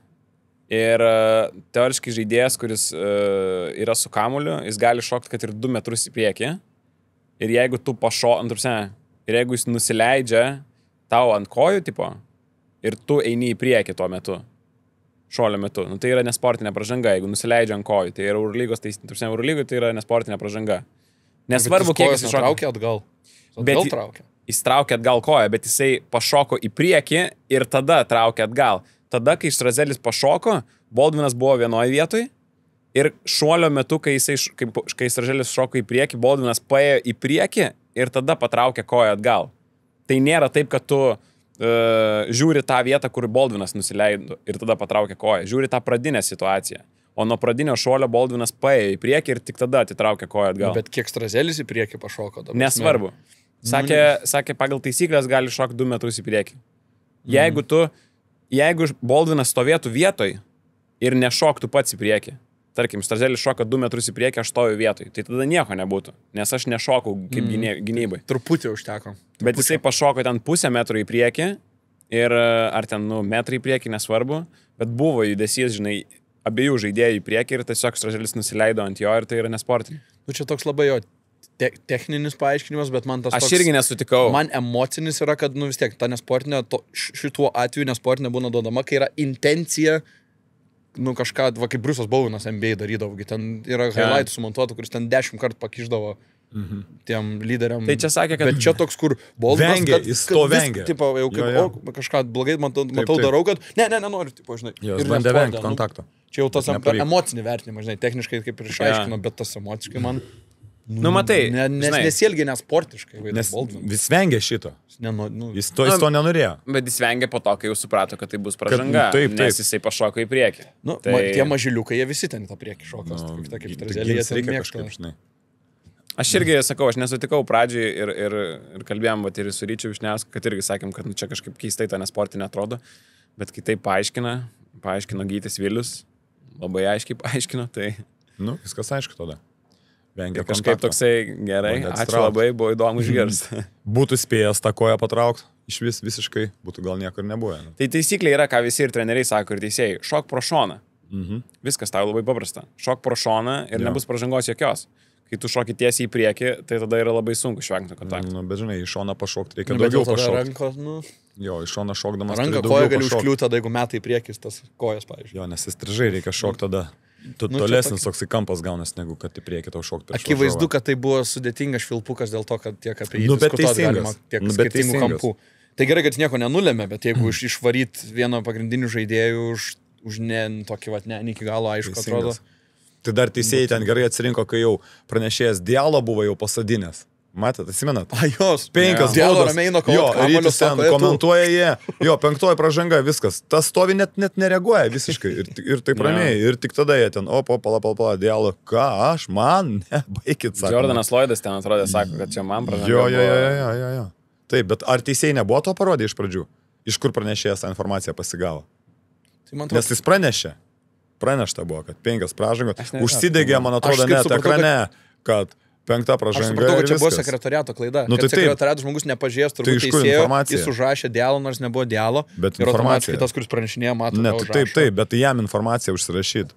Ir teoriškai žaidėjas, kuris yra su kamuliu, jis gali šokti, kad ir 2 metrus į priekį. Ir jeigu tu ir jeigu jis nusileidžia tau ant kojų, tipo, ir tu eini į priekį tuo metu, šuolio metu, nu, tai yra nesportinė pražanga, jeigu nusileidžia ant kojų, tai yra Eurolygos, tai yra nesportinė pražanga. Nesvarbu, kiek jis traukia atgal. Jis traukia atgal koją, bet jisai pašoko į priekį ir tada traukia atgal. Tada, kai Štrazelis pašoko, Baldvinas buvo vienoje vietoje ir šuolio metu, kai Štrazelis šoko į priekį, Baldvinas paėjo į priekį ir tada patraukė koją atgal. Tai nėra taip, kad tu žiūri tą vietą, kur Baldvinas nusileido ir tada patraukė koją. Žiūri tą pradinę situaciją. O nuo pradinio šuolio Baldvinas paėjo į priekį ir tik tada atitraukė koją atgal. Bet kiek Štrazelis į priekį pašoko? Nesvarbu. Sakė, pagal taisyklės gali šokti 2 metrus į priekį. Jeigu Baldvinas stovėtų vietoj ir nešoktų pats į priekį, tarkim, Štrazelis šoka 2 metrus į priekį, aš stoviu vietoj, tai tada nieko nebūtų, nes aš nešokau kaip gynybai. Truputį užteko. Bet jisai pašoko ten 0,5 metro į priekį ir ar ten, metrą į priekį, nesvarbu, bet buvo judesys, žinai, abiejų žaidėjų į priekį ir tiesiog Štrazelis nusileido ant jo ir tai yra nesportinė. Čia toks labai jo techninis paaiškinimas, bet man tas Aš irgi nesutikau. Man emocinis yra, kad, vis tiek, ta nesportinė, šituo atveju nesportinė būna duodama, kai yra intencija, kažką, kaip Bruce'as Bowenas NBA darydavo, ten yra highlightų sumontuotų, kuris ten 10 kartų pakiždavo tiem lyderiam. Tai čia sakė, kad... Bet čia toks, kur Boldinas, jis to vengia. Tipo, jau kaip kažką blogai matau, darau, kad nenoriu, tipo, žinai. Jos bandė vengti kontakto. Čia jau tas emocinį vertinimą, žinai, techniškai kaip ir išaiškino, bet tas emociškai man... matai, nesielgia nesportiškai. Nes vis vengia šito. Jis to nenorėjo. Bet jis vengia po to, kai jau suprato, kad tai bus pražanga. Taip. Nes jisai pašoko į priekį. Tie mažiliukai, jie visi ten į tą priekį šokas. Kaip Štrazelį, jie ten mėgsta. Aš irgi sakau, aš nesutikau pradžiai ir kalbėjom, bet ir su Ryčiu Višniausku, kad irgi sakėm, kad čia kažkaip keistai ta nesportinė atrodo. Bet kai tai paaiškino Gytis Vilius, labai aiškiai paaiškino, tai... Viskas aišku tada. Tai kažkaip toksai gerai, ačiū labai, buvo įdomu išgirsti. Būtų spėjęs tą koją patraukti, iš visiškai, būtų gal niekur nebuvę. Tai taisyklė yra, ką visi ir treneriai sako, ir teisėjai, šok pro šoną. Viskas tau labai paprasta. Šok pro šoną ir nebus pražangos jokios. Kai tu šoki tiesiai į priekį, tai tada yra labai sunku išvengti kontakto. Bet žinai, iš šoną pašokti reikia daugiau pašokti. Jo, iš šoną šokdamas ranką koją gali užkliūti tada, jeigu metai į priekį tas kojas, pavyzdžiui. Jo, nes įstrižai reikia šokti tada. Tolesnis toks kampas gaunas, negu kad į priekį tau šokti. Akivaizdu, kad tai buvo sudėtingas švilpukas dėl to, kad tiek apie jį diskutuoti galima, tiek skirtingų kampų. Tai gerai, kad jis nieko nenulėmė, bet jeigu išvaryt vieną pagrindinių žaidėjų už tokį ne iki galo aišku atrodo. Tai dar teisėjai ten gerai atsirinko, kai jau pranešėjas Dialo buvo jau pasadinės. Matėt, atsimenat? Jos. 5 baudos. Jo, Rytis ten komentuoja jie. Jo, 5 pražanga, viskas. Tas stovi net nereaguoja visiškai. Ir taip ramiai. Ir tik tada jie ten, pala, Dialo. Ką aš? Man? Ne, baikit, sako. Jordanas Lloydas ten atrodė, sako, kad čia man pražanga. Jo. Taip, bet ar teisėjai nebuvo to parodė iš pradžių? Iš kur pranešėjas tą informaciją pasigavo? Nes jis pranešta buvo, kad 5 pražangos. Užsidegė, man atrodo, net ekrane, kad 5 pražanga. Aš supratau, kad čia buvo sekretariato klaida. Kad sekretariato žmogus nepažiūrės, turbūt teisėjo, jis užrašė Dialo, nors nebuvo Dialo. Bet ir automatiškai tas, kuris pranešinėjo, mato. Taip, bet jam informaciją užsirašyti.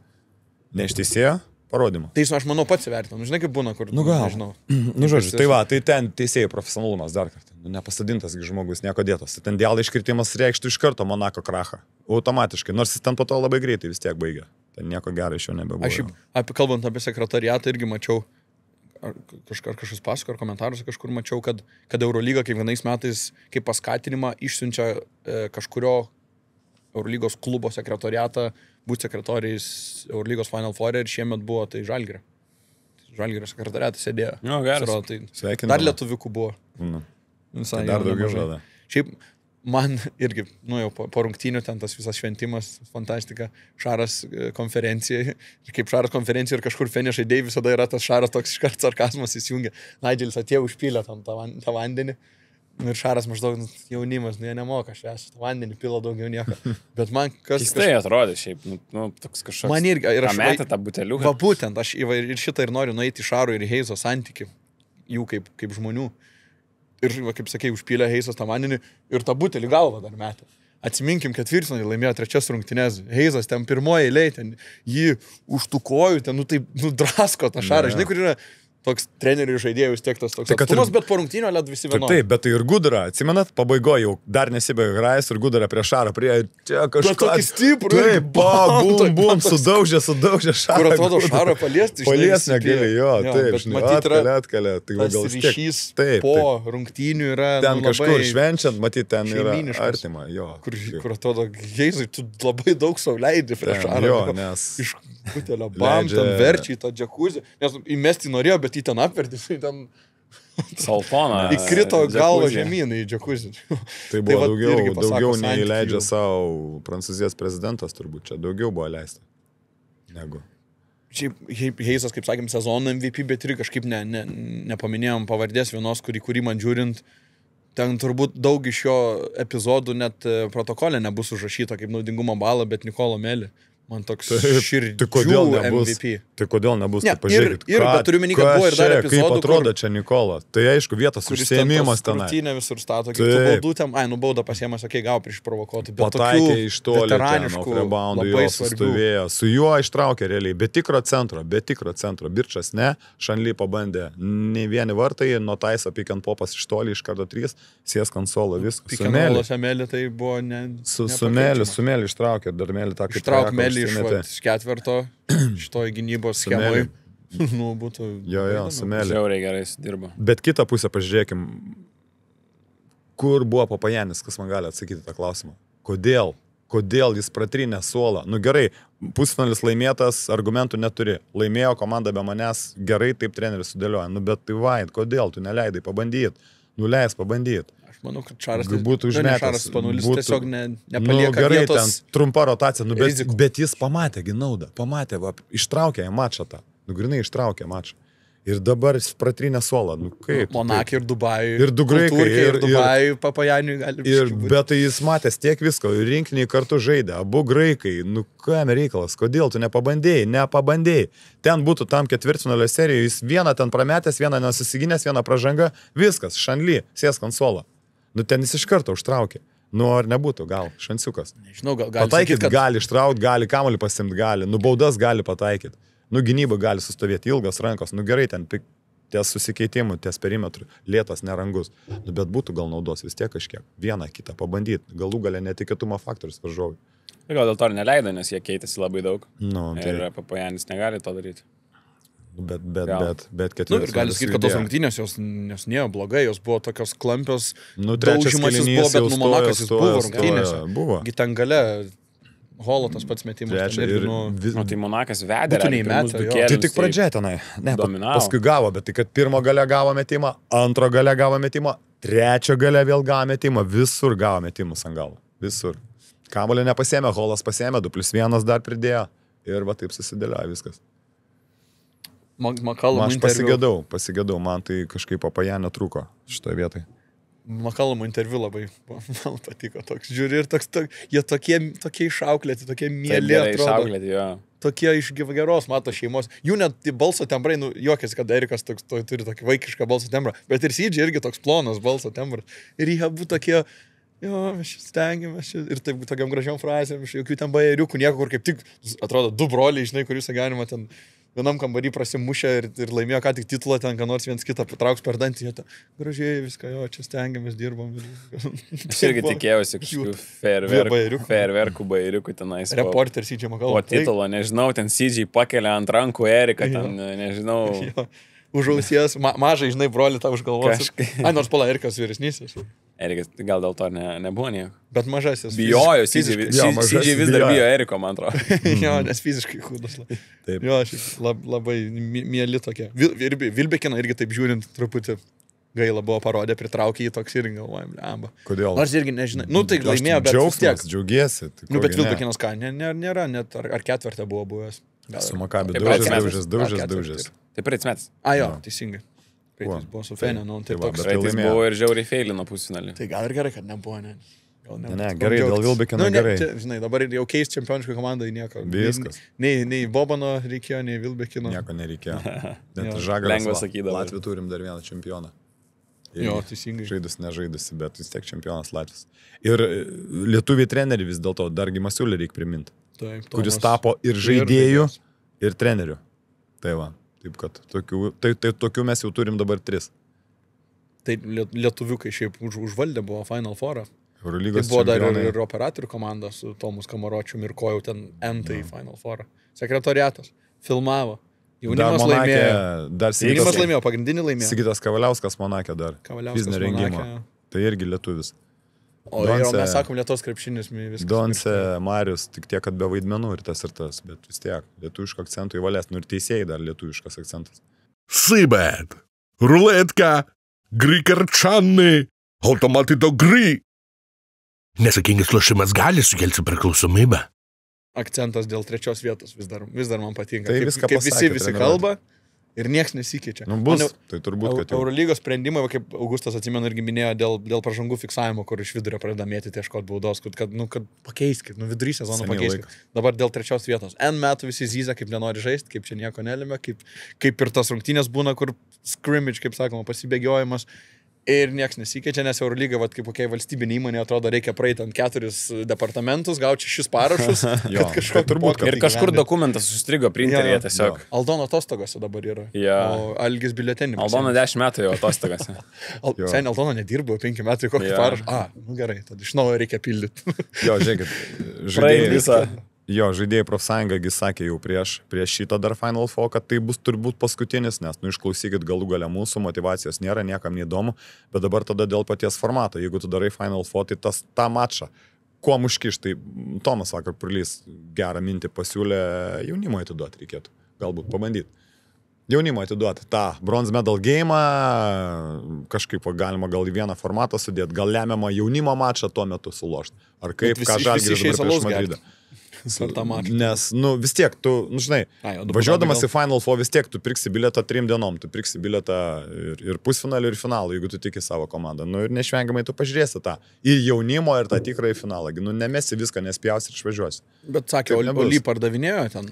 Ne iš teisėjo parodymą. Tai aš manau pats įvertinam. Žinai, kaip būna, kur... Nežinau. Žodžiu, tai va, tai ten teisėjų profesionalumas dar kartą. Nepasadintas žmogus, nieko dėtas. Ten Dialo iškritimas reikštų iš karto Monako krachą. Automatiškai. Nors jis ten po to labai greitai vis tiek baigė. Ten nieko gero iš jo nebebuvo. Aš kalbant apie sekretariatą irgi mačiau, kažkas pasako, ar komentaruose kažkur mačiau, kad Eurolyga kiekvienais metais kaip paskatinimą išsiunčia kažkurio Eurolygos klubo sekretariatą būti sekretoriais Eurolygos Final Four ir šiemet buvo tai Žalgirio. Žalgirio sekretariatas sėdėjo. Geras. Dar lietuviukų buvo. Tai dar daugiau žada. Šiaip man irgi, jau po rungtynių ten tas visas šventimas, fantastika, Šaras konferencijai. Ir kaip Šaras konferencijai ir kažkur finišai dėjai, visada yra tas Šaras toks iškart sarkazmas įsijungia. Nigelis atėjo užpylė tam tą vandenį. Ir Šaras maždaug jaunimas, jie nemoka švęsti, vandenį pila daugiau nieko. Bet man kas... Keistai atrodė šiaip, toks kažkoks... Man irgi, ir aš... Metė tą buteliuką. Va būtent, aš ir šitą ir noriu nueiti į Šaro ir Heizo santykį, jų kaip žmonių. Ir, va, kaip sakei, užpylė Heizas tą vandenį ir tą butelį galvą dar metė. Atsiminkim, ketvirtfinalį laimėjo 3 rungtynes. Heizas ten pirmoje eilėje, ten jį už tų kojų, ten, drasko tą Šarą. Žinai, kur yra... Toks trenerių žaidėjų tiek tas toks atstumas, bet po rungtynio led visi vienodi. Taip, bet tai ir Gudra, atsimenat, pabaigoje jau dar nesibaigia Grajas ir Gudra prie Šarą, prie čia kažką. Tokį stiprų. Taip, bum, sudaužė Šarą. Kur atrodo Šarą paliesti. Palies negali, jo, taip, žinai, atkalė. Tai tas ryšys po rungtynių yra ten kažkur švenčiant, matyt, ten yra artima, jo. Kur atrodo, Jeizai, tu labai daug sau leidi prie Šarą. Jo, nes... Iš butelio bam, ten verčia į tą džekuzį, nes įmesti norėjo, bet jį ten apverti, jisai ten... Saltoną. Įkrito galvą žemyn į džekuzį. Tai buvo daugiau nei leidžia savo Prancūzijos prezidentas, turbūt čia daugiau buvo leista. Negu. Šiaip Heizas, kaip sakėm, sezono MVP, bet ir kažkaip nepaminėjom pavardės vienos, kurį man žiūrint, ten turbūt daug iš jo epizodų net protokolė nebus užrašyta kaip naudingumo balą, bet Nikolo Meli. Man toks širdžių MVP. Tai kodėl nebus, tai pažiūrėkit. Bet turiu minį, kad buvo ir dar epizodų, kaip atrodo čia Nikola. Tai aišku, vietos užsiėmimas tenai. Krūtinė visur stato, kaip tu baudų ten, baudą pasiemas, gavo prieš provokuoti. Pataikė iš toli ten, reboundų jo sustovėjo. Su juo ištraukė realiai, be tikro centro. Birčas ne, Šanly pabandė ne vieni vartai, nuo Taiso pick and popas iš toli, iš karto 3, sės konsolo, viskas. Pick and popas Meli tai buvo ne... Su Meli ištraukė, dar Meli tą kaip iš ketvirto šitoj gynybos schemoj. Būtų... Jo, su Meli. Žiauriai gerai dirbo. Bet kitą pusę pažiūrėkim, kur buvo Papajanis, kas man gali atsakyti tą klausimą. Kodėl jis pratrynė suolą? Gerai, pusfinalis laimėtas, argumentų neturi. Laimėjo komanda be manęs, gerai taip treneris sudėlioja. Bet tai vaid, kodėl tu neleidai pabandyti? Leis pabandyti. Manau, kad Šaras būtų užmetęs. Šaras Spanulis tiesiog nepalieka gerai, vietos. Ten trumpa rotacija, bet jis pamatė naudą. Pamatė, ištraukė mačą tą. Grinai ištraukė mačą. Ir dabar pratrynė suolą. Kaip? Monakė ir Dubajui. Ir du graikai. Ir Dubajui, Papajaniui gali. Bet tai jis matęs tiek visko. Ir rinkiniai kartu žaidė. Abu graikai. Kam reikalas? Kodėl tu nepabandėjai? Ten būtų tam ketvirtfinalio serijoje. Jis vieną ten prametęs, vieną nesusiginęs, vieną pražanga. Viskas. Šanly. Sės konsolą. Ten jis iš karto užtraukė. Ar nebūtų, gal, šansiukas. Nežinau, gali pataikyti, gali ištraukti, gali kamuolį pasimti, gali. Baudas gali pataikyti. Gynyba gali sustovėti, ilgas rankos. Gerai, ten ties susikeitimų, ties perimetrų, lėtas, nerangus. Bet būtų gal naudos vis tiek kažkiek. Vieną, kitą pabandyti. Galų galę netikėtumo faktorius varžovui. Gal dėl to ir neleido, nes jie keitėsi labai daug. Tai... Ir Papajanis negali to daryti. Bet ketvirtas. Ir gali sakyti, kad tos rungtynės jos nėjo blogai, jos buvo tokios klampios. Trečias buvo, bet Monakas jis buvo rungtynėse. Buvo. Ten gale Holo tas pats metimas. Tai Monakas vedė. Tai tik pradžia tenai. Paskui gavo, bet tai kad pirmo gale gavo metimą, antro gale gavo metimą, trečio gale vėl gavo metimą, visur gavo metimus ant galo. Visur. Kamuolį nepasėmė, Holas pasėmė, 2+1 dar pridėjo. Ir va taip susidėlioja viskas. Aš pasigėdau, man tai kažkaip Papajanio trūko šitoje vietoje. Makalamo interviu labai man patiko toks. Žiūri ir jie tokie išauklėti, tokie mėly atrodo. Tokie iš geros mato šeimos. Jų net balso tembrai, juokėsi, kad Erikas turi tokį vaikišką balso tembrą, bet ir Sydžiai irgi toks plonas balso tembras. Ir jie būtų tokie, mes stengiamės, ir taip tokiam gražiom frazėm, jokių ten bajeriukų, nieko, kur kaip tik atrodo du broliai, žinai, kur visą gyvenimą ten vienam kambarį prasimušė ir laimėjo ką tik titulą, ten ką nors viens kitą patrauks per dantį, jie gražiai viską, čia stengiamės, dirbam. Aš irgi tikėjausi kažkokių fejerverkų bajeriukų tenais. Reporteris Sydžiai Makalamo. Po titulo, nežinau, ten Sydžiai pakelia ant rankų Eriką, ten, nežinau. Už ausies, mažai, žinai, broli tau už galvos. Nors pala Erikas vyresnysis. Erikas gal dėl to nebuvo nieko. Bet mažasis. Bijojo, Sydžiai vis dar bijo Eriko, man atrodo. Jo, nes fiziškai kūdas. Taip. Jo, labai mėly tokie. Vilbekina irgi taip žiūrint truputį gaila buvo parodė, pritraukė į toks ir galvojam, lemba. Kodėl? Nors irgi nežinai. Tai laimėjo, bet vis tiek. Džiaugiesi. Bet Vilbekinas ką, nėra, net ar ketvirtą buvo buvęs. Su Makabi daužės. Tai praeits metais. Jo, teisingai. Praeitais buvo su Fenė, nu, tai va, toks. bet Praeitais laimėjo. buvo ir žiauriai feilino pusfinalį. Tai gal ir gerai, kad nebuvo, ne. Ne, gerai, dėl Vilbekino gerai. Čia, žinai, dabar jau keist čempioniškai komandai nieko. Viskas. Nei Bobano reikėjo, nei Vilbekino. Nieko nereikėjo. Net Jo, Žagaras. lengva sakydavo. Latvijų turim dar vieną čempioną. Jo, teisingai. Žaidus, nežaidusi, bet vis tiek čempionas Latvijos. Ir lietuviai treneriai vis dėlto, dargi Masiulį reikia priminti, Taip, kuris Tomas tapo ir žaidėjų, ir trenerių. Tai va, taip kad tokių mes jau turim dabar 3. Tai lietuviukai šiaip užvaldė buvo Final Four'ą. Tai Eurolygos buvo dar čempionai. ir operatorių komanda su Tomus Kamaročiu ir kojau ten N-tai Final Four'ą. Sekretoriatas. Filmavo. Jaunimas laimėjo. Dar Jaunimas laimėjo, pagrindinį laimėjo. Sigitas Kavaliauskas Monakė dar. Kavaliauskas Fizinio rengimo. Monake. Tai irgi lietuvis. O ir mes sakom Lietuvos krepšinis viskas. Donce, Marius, tik tiek, kad be vaidmenų ir tas, bet vis tiek lietuviško akcentų įvalės, nu ir teisėjai dar lietuviškas akcentas. Сибет, рулетка, грикарчани, автомати до гри. Nesakingas lošimas gali sukelti priklausomybę. Akcentas dėl 3 vietos vis dar man patinka. Tai kaip viską kaip pasakė visi treniruotė. kalba ir nieks nesikeičia. Nu bus, Mane- tai turbūt, kad jau. Eurolygos sprendimai, va, kaip Augustas atsimenu irgi minėjo, dėl pražangų fiksavimo, kur iš vidurio pradeda mėtyti ieškoti baudos, kad pakeiskit, vidury sezono Seniai pakeiskit. Dabar dėl 3 vietos. N metų visi zyza, kaip nenori žaisti, kaip čia nieko nelėmė, kaip ir tas rungtynės būna, kur scrimmage, kaip sakoma, pasibėgiojimas. Ir nieks nesikeičia, nes Eurolyga, va, kaip kokiai valstybinė įmonė, atrodo, reikia praeiti ant 4 departamentus, gauti 6 parašus, Jo, kad kažko turbūt, kad Ir kažkur dokumentas sustrigo printeryje Jo, tiesiog. Aldono atostogose dabar yra. Jo. O Algis biuletenį. Aldono 10 metų jau atostogose. Jo. Seniai Aldono nedirbo, 5 metai kokį Jo. parašą. Nu gerai, tada iš naujo reikia pildyti. Jo, žiūrėkit, Praeit visą. žaidėjai profsąjungagi sakė jau prieš šitą dar Final Four, kad tai bus turbūt paskutinis, nes, nu, išklausykit, galų gale mūsų motivacijos nėra, niekam neįdomu, bet dabar tada dėl paties formato, jeigu tu darai Final Four, tai tą mačą, kuo muškiš, tai Tomas vakar Purlys gerą mintį pasiūlė jaunimo atiduoti reikėtų, galbūt pabandyti. Jaunimo atiduoti tą bronze medal game, kažkaip galima gal į vieną formatą sudėti, gal lemiamą jaunimo mačą tuo metu sulošti. Ar kaip, Bet ką visi Žalgiris išeis dabar prieš alaus Madridą. Per tą mačą. Nes, nu, vis tiek, tu, nu, žinai, važiuodamas į Final Four, vis tiek tu pirksi bilietą 3 dienom, tu pirksi bilietą ir pusfinalį, ir finalą, jeigu tu tiki savo komandą. Nu, ir neišvengiamai tu pažiūrėsi tą. Ir jaunimo, ir tą tikrąjį finalą. Nu, nemesi viską, nespjausi ir išvažiuosi. Bet sakė, Taip nebus. Oly pardavinėjo ten.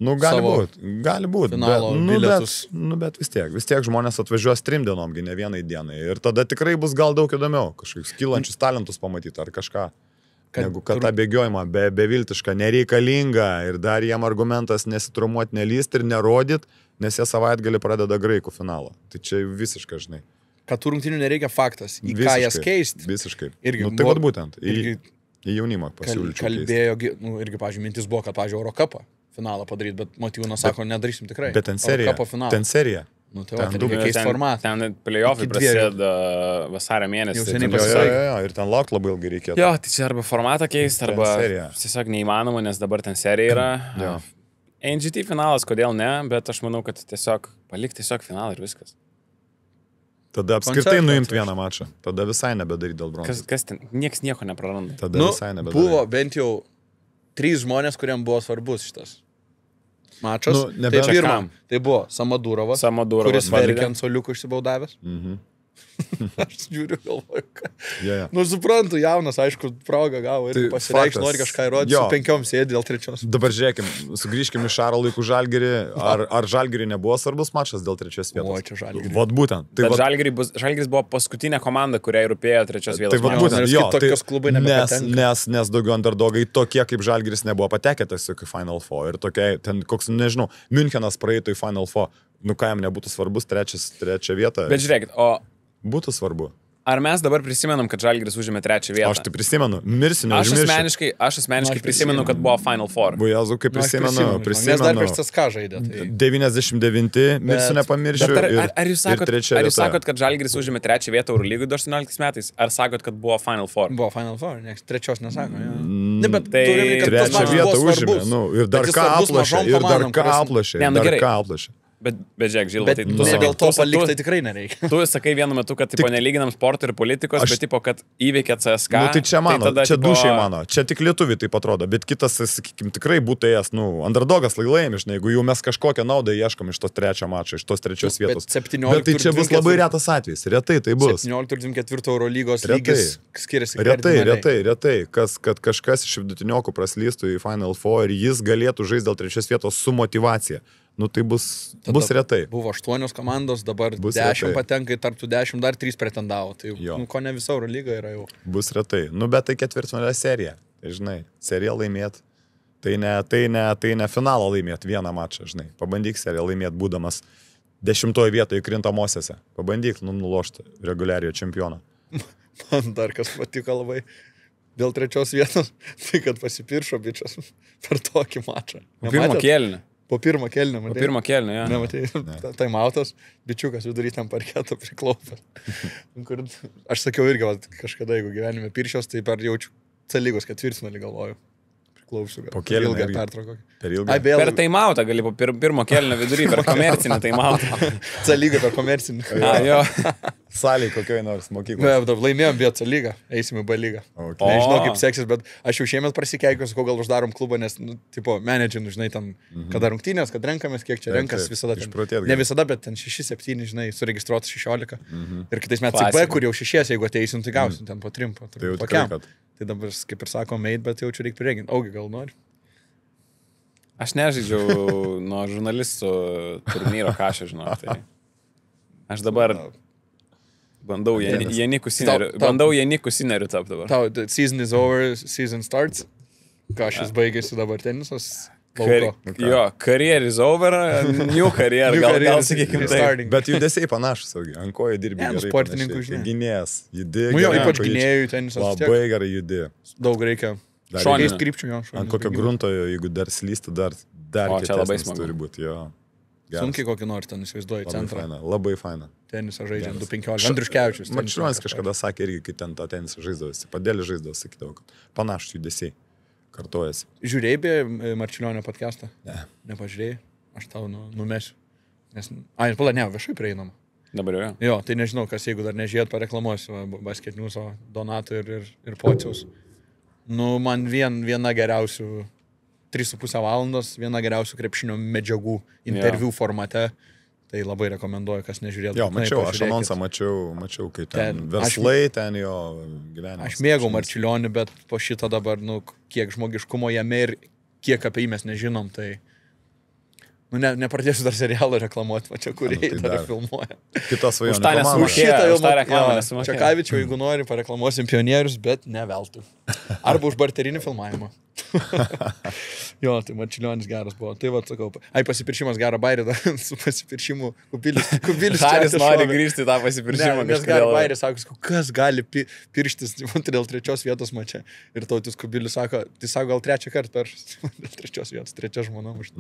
Nu, gali Savo būti. finalo bilietus. Bet vis tiek žmonės atvažiuos 3 dienom, ne vienai dienai. Ir tada tikrai bus gal daug įdomiau, kažkokius kylančius talentus pamatyti ar kažką. Negu kad tą bėgiojimą beviltišką, nereikalingą ir dar jiem argumentas nesitrumuoti, nelysti ir nerodyti, nes jie savaitgalį pradeda graikų finalą. Tai čia visiškai, žinai. Kad tų rungtynių nereikia faktas. Į ką jas keisti. Visiškai. Irgi Nu, tai buvo- vad būtent. irgi Į jaunimą pasiūlyčiau. Kalbėjo, irgi, pavyzdžiui, mintis buvo, kad, pavyzdžiui, Eurocupą finalą padaryti, bet Motyvūnas sako, nedarysim tikrai. Bet ten serija. Eurocupą finalą. Ten serija. Nu, tai va, ten ten du- reikia keisti formatą. Ten playoffai Iki 2. prasideda vasario mėnesį. Jau tai seniai ten pasisakė. tiesiog- Ir ten lauk labai ilgai reikėtų. Jo, tai čia arba formatą keisti, arba serija. tiesiog neįmanoma, nes dabar ten serija yra. Jo. NGT finalas, kodėl ne, bet aš manau, kad tiesiog palikti tiesiog finalą ir viskas. Tada apskritai Koncertą nuimti atvežt. vieną mačą. Tada visai nebedaryti dėl bronzos. Kas ten, nieks nieko nepraranda. Tada Nu, visai nebedaryti. buvo bent jau 3 žmonės, kuriems buvo svarbus šitas mačas. Nu, Tai nebent- pirma, Kam? tai buvo Samadūrovas, Samadūrovas kuris valdė. verkė ant soliukų išsibaudavęs. Mhm. Aš žiūriu, galvoju, ką. Yeah. Nu, suprantu, jaunas, aišku, progą gavo ir Tai pasireikš, faktas. nori kažką įrodyti, Jo. su 5 sėdi dėl 3. Dabar žiūrėkim, sugrįžkim į Šaro laikų Žalgirį. Ar Žalgirį nebuvo svarbus mačas dėl 3 vietos? O, čia Žalgiriui. Vat būtent. Tai Bet vat, Žalgiris buvo paskutinė komanda, kuriai rūpėjo 3 vietos. tai vat Jo, būtent, nes jo, kaip tokios klubai nebepatenka. nes daugiau underdogai tokie kaip Žalgiris nebuvo patekę tiesiog į Final Four. Ir tokie, ten koks, nežinau, Münchenas praeitų į Final Four. Nu, ką jam nebūtų svarbus, 3 vieta. Bet žiūrėkit, o Būtų svarbu. ar mes dabar prisimenam, kad Žalgiris užėmė 3 vietą? Aš tai prisimenu, mirsiu, Aš neužmiršiu. asmeniškai prisimenu, kad buvo Final Four. Bujazu, kaip Nes prisimenu. Nes dar prieš CSKA žaidė. Tai... 99, mirsiu, nepamiršiu. Bet ar jūs sakot, trečia ar jūs vieta. sakot, kad Žalgiris užėmė 3 vietą Eurolygoj 18 metais? Ar sakot, kad buvo Final Four? Buvo Final Four, nieks 3 nesako. Jo. Ne, bet tai turime, kad tas Trečią mačas vietą buvo užėmė. svarbus. Nu, ir dar Bet jis ką svarbus aplašė. mažom Ir dar komandom, ką kurios- aplašė. Ne, nu Dar gerai. ką aplašė. Bet žiūrėk, Žilva, Bet tai ne dėl to palikti tai tikrai nereikia. Tu sakai vienu metu, kad tipo, nelyginam sporto ir politikos, bet tipo, kad įveikė CSK. Nu, tai čia mano, tada, čia tipo, dušiai mano, čia tik lietuviai taip atrodo, bet kitas, sakykime, tikrai būtų ėjęs, underdogas laimė, žinai, jeigu jau mes kažkokią naudą ieškom iš tos trečio mačo, iš tos trečios vietos. Bet tai čia bus labai retas atvejis, retai tai bus. 17-24 Eurolygos lygis skiriasi. Retai, kad kažkas iš vidutiniokų praslystų į Final Four ir jis galėtų žaisti dėl trečios vietos su motyvacija. Nu tai bus retai. Buvo 8 komandos, dabar bus 10 retai. Patenka, tarp tų 10 dar 3 pretendavo. Tai ko ne visa Eurolyga yra jau. Bus retai. Bet tai ketvirtfinalio serija. Tai žinai, seriją laimėt. Tai ne finalą laimėt vieną mačą, žinai. Pabandyk seriją laimėt būdamas 10 vietoje krintamosiose. Pabandyk nulošti reguliariojo čempioną. Man dar kas patiko labai dėl trečios vietos, tai kad pasipiršo bičias per tokį mačą. Pirmo kėlinį. Po pirmo kėlinio, matai. Po pirmo kėlinio, ja. Nematai, taimautas, bičiukas vidury ten parketo priklaupęs. Aš sakiau irgi, kažkada, jeigu gyvenime piršios, tai per jaučiu C lygos ketvirtfinalį galvoju. Priklausiu. Po kėlinio. Ilgą pertrauką. Per ilgą. Per taimautą gali po pirmo kėlinio vidury, per komercinį taimautą. C lygą per komercinį. Jo. Saliai kokioj nors mokykloje. Laimėjom B C lygą, eisim į B lygą. Okay. Nežinau, kaip seksis, bet aš jau šiemet prasikeikiu, sakau, gal uždarom klubą, nes, tipo, menedžinu, žinai, tam, kada rungtynės, kad renkamės, kiek čia renkas, visada ten. Ne visada, bet ten 6-7, žinai, suregistruotas 16. Ir kitais metais B, kur jau 6, jeigu ateisim, tai gausim ten po 3. Tai jau tikrai, kad... Tai dabar, kaip ir sako, meit, bet jau čia reikia prireginti. Augi, gal nori? Aš nežaidžiau nuo žurnalistų turnyro, ką aš žinau. Tai aš dabar bandau Janikų Sinerių tapti dabar. Tau, season is over, season starts. Kažkas baigėsi dabar tenisas. Jo, career is over, new career, gal sakykime taip. Bet judesiai panašus, ant kojo dirbi gerai. Sportininkų, žinai. Gynėjas, judi. Jo, ypač gynėjų tenisas. Labai gerai judi. Daug reikia. Šoniais krypčių, jo. Ant kokio grunto, jeigu dar slysti, dar kietesnis turi būti, jo. Sunkiai kokį nori ten įsivaizduoji centrą. Labai faina. Tenisą žaidžiant 2.15. Andriuškevičius. Marčiulionis kažkada sakė irgi, kai ten tą tenisą žaisdavosi. Padėlį žaisdavo, sakydavo, kad panašus judesiai kartojasi. Žiūrėjai be Marčiulionio podcastą? Ne. Nepažiūrėjai? Aš tau numesiu. Ne, viešai prieinama. Dabar jau. Jo, tai nežinau, kas jeigu dar nežiūrėt, pareklamuosiu Basket News'o Donato ir Pociaus. Nu, man viena geriausių 3,5 valandos, viena geriausių krepšinio medžiagų interviu formate. Tai labai rekomenduoju, kas nežiūrėtų. Jo, aš anonsą mačiau, kai ten verslai, ten jo gyvenimas. Aš mėgau Marčiulionį, bet po šito dabar, kiek žmogiškumo jame ir kiek apie jį mes nežinom, tai... nepradėsiu dar serialą reklamuoti, va čia kuriai dar filmuoja. Kitas svajonių komanda. Už šitą jau reklamą nesumokėjo. Čekavičiau, jeigu nori, pareklamuosim Pionierius, bet ne veltui. Arba už barterinį filmavimą. Jo, tai Marčiulionis geras buvo. Tai va, sakau, pasipiršimas gerą bairį, su pasipiršimu Kubilius. Haris nori grįžti į tą pasipiršimą. Nes gerą bairį, sako, kas gali pirštis dėl trečios vietos mače. Ir Tautis Kubilius sako, tai sako, gal trečią kartą perštis dėl trečios vietos, trečia žmona mušta.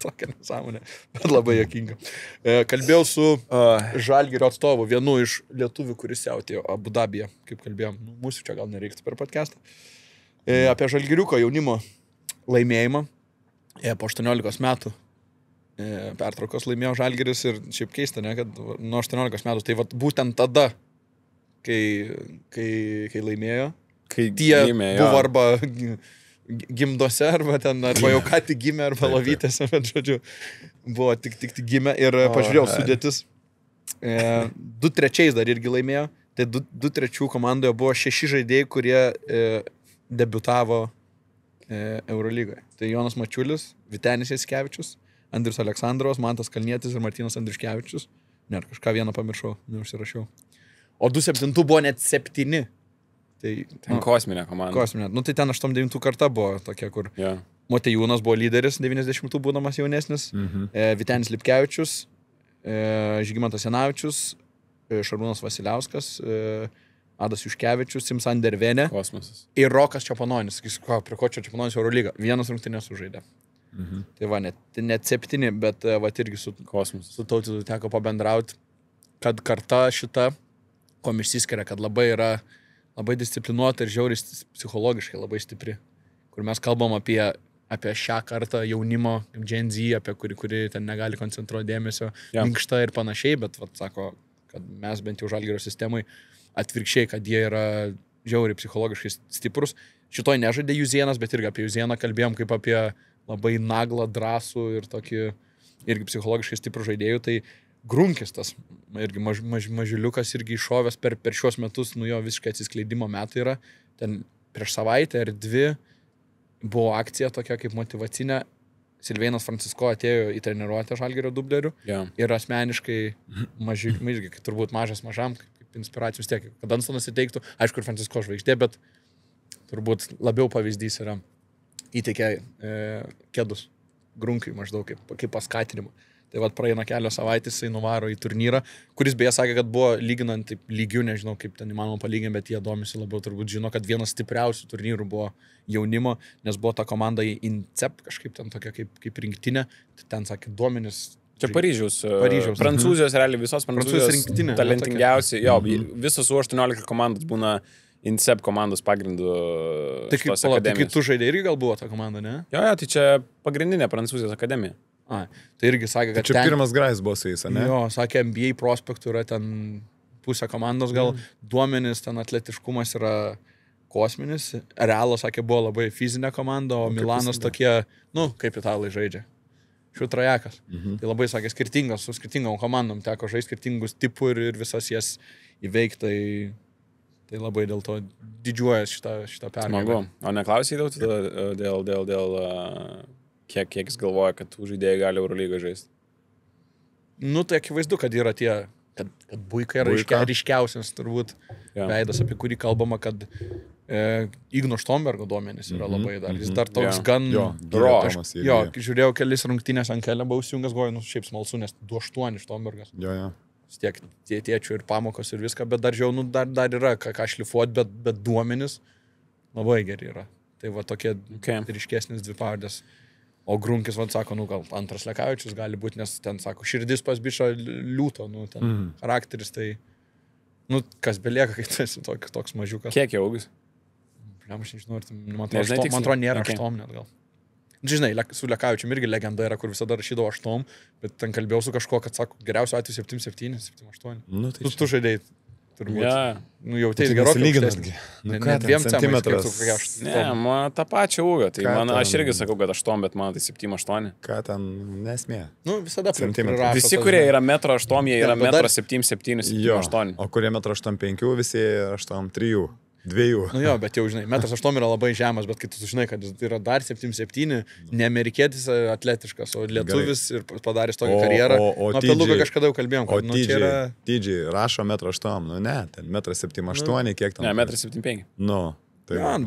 Tokia nesąmonė, bet labai jokinga. Kalbėjau su Žalgirio atstovu, vienu iš lietuvių, kuris siautėjo Abu Dabyje, kaip kalbėjom, mūsų čia gal nereiktų per podcastą, apie Žalgiriuko jaunimo laimėjimą po 18 metų. Pertraukos laimėjo Žalgiris ir šiaip keista, ne, kad nuo 18 metų, tai vat būtent tada, kai laimėjo, kai tie buvo arba gimdose, arba jau ką tik gimė, arba lovytėse, bet žodžiu, buvo tik gimė ir pažiūrėjau sudėtis. 2-3 dar irgi laimėjo, tai 2-3 komandoje buvo 6 žaidėjai, kurie debiutavo Eurolygoje. Tai Jonas Mačiulis, Vytenis Jasikevičius, Andrius Aleksandrovas, Mantas Kalnietis ir Martynas Andriuškevičius. Ne, kažką vieną pamiršau, neužsirašiau. O 2-7 buvo net 7. Tai, kosminė komanda. Kosminė. Tai ten 8-9 karta buvo tokia, kur Motejūnas buvo lyderis, 90 būdamas jaunesnis, Vytenis Lipkevičius, Žygimantas Janavičius, Šarūnas Vasiliauskas, Adas Juškevičius, Simsan Dervenė ir Rokas Čepanonis. Prie ko čia Čepanonis Eurolyga? Vienas rungtynės sužaidė. Tai va, net 7, bet va irgi su Tautidu teko pabendrauti, kad karta šita, kom išsiskiria, kad labai yra labai disciplinuota ir žiauriai psichologiškai labai stipri. Kur mes kalbam apie apie šią kartą jaunimo, Gen Z, apie kuri ten negali koncentruoti dėmesio, minkšta ir panašiai, bet vat, sako, kad mes bent jau Žalgirio sistemai atvirkščiai, kad jie yra žiauriai psichologiškai stiprus. Šitoj nežaidė Juzienas, bet irgi apie Juzieną kalbėjom kaip apie labai naglą, drąsų ir tokį irgi psichologiškai stiprų žaidėjų. Tai Grunkis tas, irgi mažiuliukas irgi iššovęs per šios metus, nu jo visiškai atsiskleidimo metai yra. Ten prieš savaitę ar 2 buvo akcija tokia kaip motyvacinė. Silvėnas Francisko atėjo į treniruotę Žalgirio dublerių ir asmeniškai mažai, turbūt mažas mažam, kaip inspiracijų vis tiek, kad Danstonas įteiktų, aišku, ir Francisko žvaigždė, bet turbūt labiau pavyzdys yra įteikė kėdus Grunkai maždaug kaip paskatinimą. Tai vat praeina kelios savaitės, jisai nuvaro į turnyrą, kuris beje sakė, kad buvo lyginant taip lygių, nežinau kaip ten įmanoma palyginti, bet jie domisi labiau, turbūt žino, kad vienas stipriausių turnyrų buvo jaunimo, nes buvo ta komanda į INCEP, kažkaip ten tokia kaip rinktinė, ten sakė duomenis. Čia Paryžiaus. Prancūzijos, realiai visos Prancūzijos rinktinė. Talentingiausi, visos U18 komandos būna INCEP komandos pagrindų. Tai kaip tu žaidė irgi gal buvo ta komanda, ne? Jo, tai čia pagrindinė Prancūzijos akademija. Tai irgi sakė, kad čia pirmas grajus buvo su jais, ne? Jo, sakė, NBA prospektų yra ten pusė komandos, gal duomenis, ten atletiškumas yra kosminis. Realas, sakė, buvo labai fizinė komanda, o Milanas tokie, kaip italai žaidžia. Šiutrajakas. Tai labai, sakė, skirtingas, su skirtingom komandom teko žaisti skirtingus tipų ir visas jas įveikti. Tai labai dėl to didžiuojas šitą pergalę. Smagu. O neklausai dėl kiek jis galvoja, kad tų žaidėjai gali Eurolygą žaisti? Tai akivaizdu, kad yra tie, kad Buika yra ryškiausias turbūt veidas, apie kurį kalbama, kad Igno Štombergo duomenys yra labai dar. Jis dar toks gan... Žiūrėjau kelis rungtynės ant kelio, buvau įsijungęs, šiaip smalsu, nes 2-8 Štombergas. Vis tiek tėčių ir pamokos ir viską, bet dar dar yra ką šlifuoti, bet duomenys labai geri yra. Tai va tokie ryškesnis dvi pavardės. O Grunkis, sako, gal antras Lekavičius gali būti, nes ten, sako, širdis pas bišą liūto, ten charakteris, tai, kas belieka, kai tu esi toks mažiukas. Kiek jau augis? Aš nežinau, man atrodo, nėra 8 net gal. Žinai, su Lekavičium irgi legenda yra, kur visada rašydavo 8, bet ten kalbėjau su kažko, kad, sako, geriausiu atveju 7-7, 7-8. Tu žaidėjai. Turbūt. Jau tai gerokai lyginatgi. Ne 2 centimetras. Ne, man tą pačią ūgio. Tai aš irgi sakau, kad 8, bet man tai 7-8. Ką ten nesmė? Visada centimetras. Visi, kurie yra 1,8 m, jie yra 1,7 m, 7,8 m. O kurie 1,85 m, visi 8,3 m. 2. Bet jau žinai, 1,8 m yra labai žemas, bet kai tu žinai, kad jis yra dar 7-7, ne amerikietis atletiškas, o lietuvis ir padaręs tokią karjerą. Apie Luką kažkada jau kalbėjom, kad TJ rašo 1,8 m, ne, ten 1,78 m, kiek ten? Ne, 1,75 m.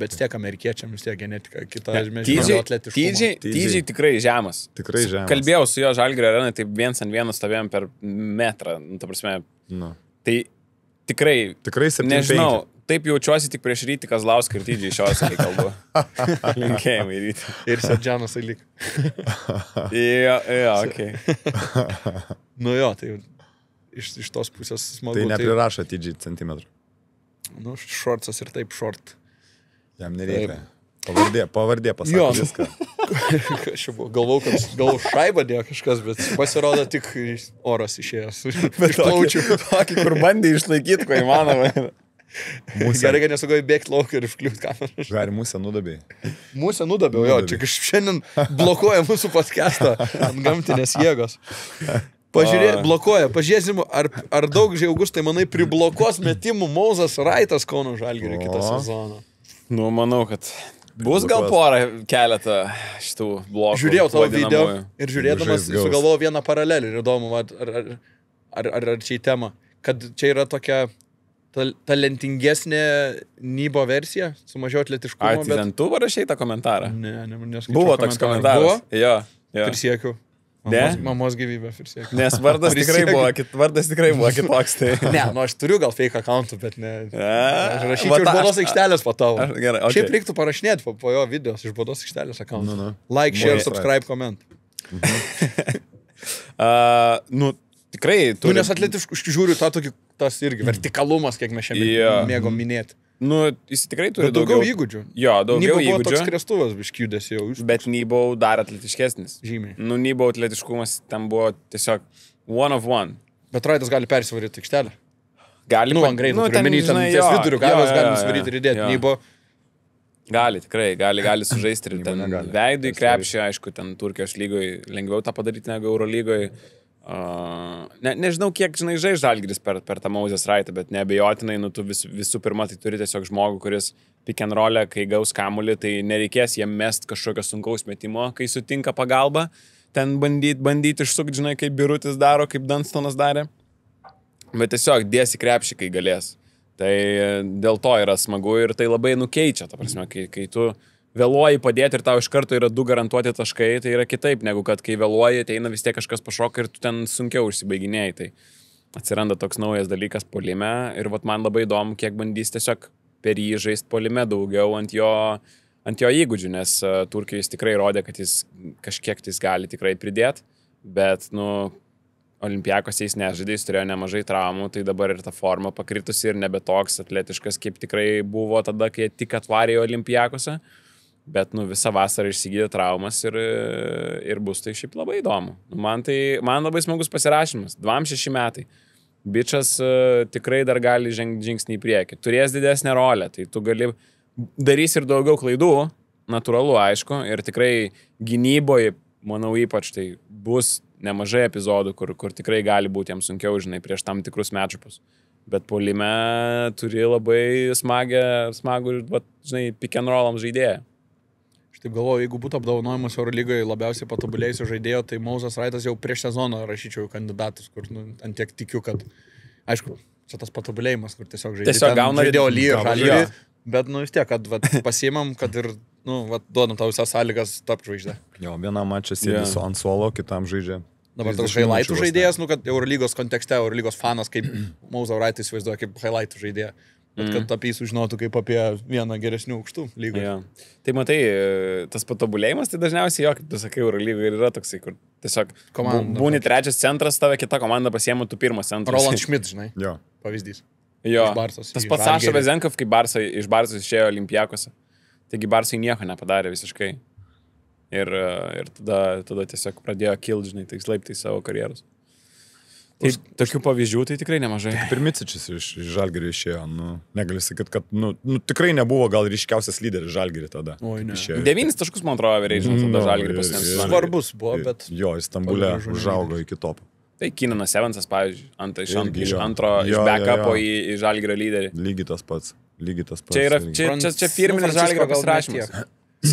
Bet tiek amerikiečiam vis tiek genetika, kita žmėžinio atletiškumo. TJ tikrai žemas. Tikrai žemas. Kalbėjau su jo Žalgirio arenai, taip 1-ant-1 stovėjom per metrą, ta prasme. Tai tikrai 7,5 m. Nežinau. Taip jaučiuosi tik prieš Rytį Kazlauską ir TJ šios, kai kalbu. Linkėjimai Rytį. Ir Sedžianas Alik. Okei. Tai iš tos pusės smagu. Tai neprirašo TJ centimetrų. Šortsas ir taip šort. Jam nereikia. Pavardė pasako viską. Aš galvau, kad šaibą dėjo kažkas, bet pasirodo tik oras išėjęs. Bet tokį, kur bandė išlaikyti, ko įmanoma. Gerai, kad nesugai bėgti lauką ir iškliūti kamerą. Gali musę nudabėjai. Musę nudabėjau, jo, čia šiandien blokuoja mūsų podcastą ant gamtinės jėgos. Blokuoja, pažiūrėsim, ar daug žaugus, tai manai, priblokuos metimų Mauzas Raitas Kauno Žalgirio kitą sezoną. Manau, kad bus gal keletą šitų blokų. Žiūrėjau tavo video ir žiūrėdamas sugalvojau vieną paralelį ir įdomu, ar čia į temą, kad čia yra tokia talentingesnė Nybo versija, su mažiau atletiškumo. Tai ten tu parašei tą komentarą? Ne, neskaičiau. Buvo toks komentaras. Jo. Prisiekiu. Mamos gyvybė, prisiekiu. Nes vardas tikrai buvo kitoks. Tai. Ne, aš turiu gal fake accountų, bet ne. Aš rašyčiau iš baudos aikštelės po tavo. Šiaip reiktų parašinėti po jo videos iš baudos aikštelės accountų. Like, share, subscribe, comment. Tikrai. Nes atletiškų žiūriu tą tokį, tas irgi vertikalumas, kiek mes šiandien mėgom minėti. Nu, jis tikrai turi daugiau įgūdžių. Jo, daugiau Nybo buvo įgūdžių. toks krestuvas biškiudės jau. Bet Nybau dar atletiškesnis. Žymiai. Nu, Nybau atletiškumas ten buvo tiesiog one of one. Bet Raitas gali persivaryti aikštelę. Gali. Nu, ant greito, ten ties viduriu galas gali nusvaryti ir įdėti. Nybo. Gali, tikrai, gali sužaisti ir ten negali. veidui krepšį, aišku, ten Turkijos lygoje lengviau tą padaryti negu Euro lygoje. Nežinau, kiek, žais Žalgiris per tą Mauzės Raitą, bet neabejotinai, nu, tu visų pirma, tai turi tiesiog žmogų, kuris pick and roll'e, kai gaus kamuolį, tai nereikės jiem mest kažkokio sunkaus metimo, kai sutinka pagalba, ten bandyti išsukti, žinai, kaip Birutis daro, kaip Dunstonas darė, bet tiesiog dėsi krepšį, kai galės. Tai dėl to yra smagu ir tai labai nukeičia, ta prasme, kai tu vėluoji padėti ir tau iš karto yra 2 garantuoti taškai, tai yra kitaip negu kad kai vėluoji, tai eina vis tiek kažkas pašoka ir tu ten sunkiau užsibaiginėjai. Tai atsiranda toks naujas dalykas puolime ir vat man labai įdomu, kiek bandys tiesiog per jį žaisti puolime daugiau ant jo įgūdžių, nes Turkijos tikrai rodė, kad jis kažkiek tais gali tikrai pridėti, bet, nu, Olimpiakose jis nežaidė, jis turėjo nemažai traumų, tai dabar ir ta forma pakritusi ir nebe toks atletiškas, kaip tikrai buvo tada, kai tik atvarė į Olimpiakose. Bet, nu, visą vasarą išsigydė traumas ir bus tai šiaip labai įdomu. Man labai smagus pasirašymas. 26 metai. Bičas tikrai dar gali žengti žingsnį į priekį. Turės didesnę rolę, tai tu gali darys ir daugiau klaidų, natūralu, aišku, ir tikrai gynyboje, manau, ypač tai bus nemažai epizodų, kur tikrai gali būti jam sunkiau, žinai, prieš tam tikrus matchupus. Bet puolime turi labai smagų, žinai, pick and roll'am žaidėją. Taip galvoju, jeigu būtų apdovanojimas Eurolygoje labiausiai patobulėjusio žaidėjo, tai Mauzas Raitas jau prieš sezoną rašyčiau kandidatus, kur ant tiek tikiu, kad, aišku, čia tas patobulėjimas, kur tiesiog žaidėjo lygiai žalį, bet, nu, vis tiek, kad pasiimam, kad ir, nu, duodam tau visas sąlygas tapti žvaigždę. Jo, vienam mačą sėdi su ant suolo, kitam žaidžia. Dabar toks highlightų žaidėjas, nu, kad Eurolygos kontekste, Eurolygos fanas, kaip Mauzas Raitas įsivaizduoja kaip highlightų žaidėją. Bet kad apie jį sužinotų kaip apie vieną geresnių aukštų lygų. Ja. Tai matai, tas patobulėjimas, tai dažniausiai jo, kaip tu sakai, Eurolygoje yra toksai, kur tiesiog būni trečias centras, tave kita komanda pasiėmė tu pirmas centras. Roland Schmidt, žinai, jo. Pavyzdys. Jo, tas pats Saša Vezenkov, kai iš Barsos išėjo Olimpiakose. Taigi Barsai nieko nepadarė visiškai. Ir tada tiesiog pradėjo kilti, žinai, tais laiptais savo karjeros. Tai tokių pavyzdžių tai tikrai nemažai. Kaip ir Micičius iš Žalgirio išėjo, nu, negali sakyti, kad, nu, tikrai nebuvo gal ryškiausias lyderis Žalgirio tada. Oi, ne. 9 taškus, man atrodo, reižinų tada Žalgirio pasiėmė. Svarbus buvo, bet... Jo, Stambule užaugo iki topo. Tai Kinanas Evansas, pavyzdžiui, iš antro, iš backupo į Žalgirio lyderį. Lygiai tas pats. Čia firminis Žalgirio pasirašymas.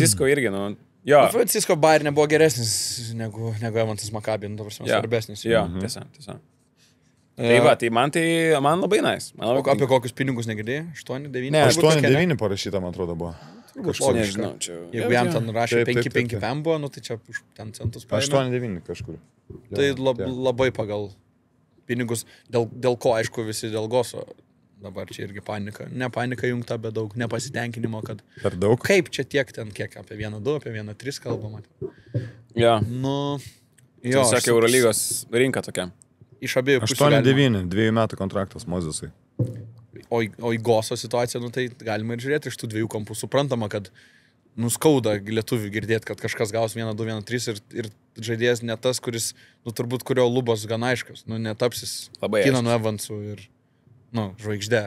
Sisko irgi, nu... Jo. Sisko Bayern nebuvo geresnis negu Evansas Maccabi, dabar svarbesnis. Jo, tiesa. Tai va, tai man labai nice. Apie kokius pinigus negirdėjai? 8-9? Ne, 8-9 parašyta, man atrodo, buvo. Nežinau, čia. Jeigu jam ten rašė 5-5 PM buvo, nu tai čia už ten centus paėmė. 8-9 kažkur. Tai labai pagal pinigus, dėl ko, aišku, visi dėl Goso. Dabar čia irgi panika. Ne panika jungta, bet daug nepasitenkinimo, kad... Per daug? Kaip čia tiek ten, kiek apie 1-2, apie 1-3 kalbama. Jo. Nu... Jo. Tiesiog Eurolygos rinka tokia. Iš abiejų pusių. 8-9, 2 metų kontraktas Mozesui. O į Goso situaciją, nu tai galima ir žiūrėti iš tų dviejų kampų. Suprantama, kad nuskauda lietuvių girdėti, kad kažkas gaus 1-2, 1-3 ir žaidėjas ne tas, kuris, nu turbūt kurio lubos gan aiškas, nu netapsis Kinanu Evansu ir, nu, žvaigždė.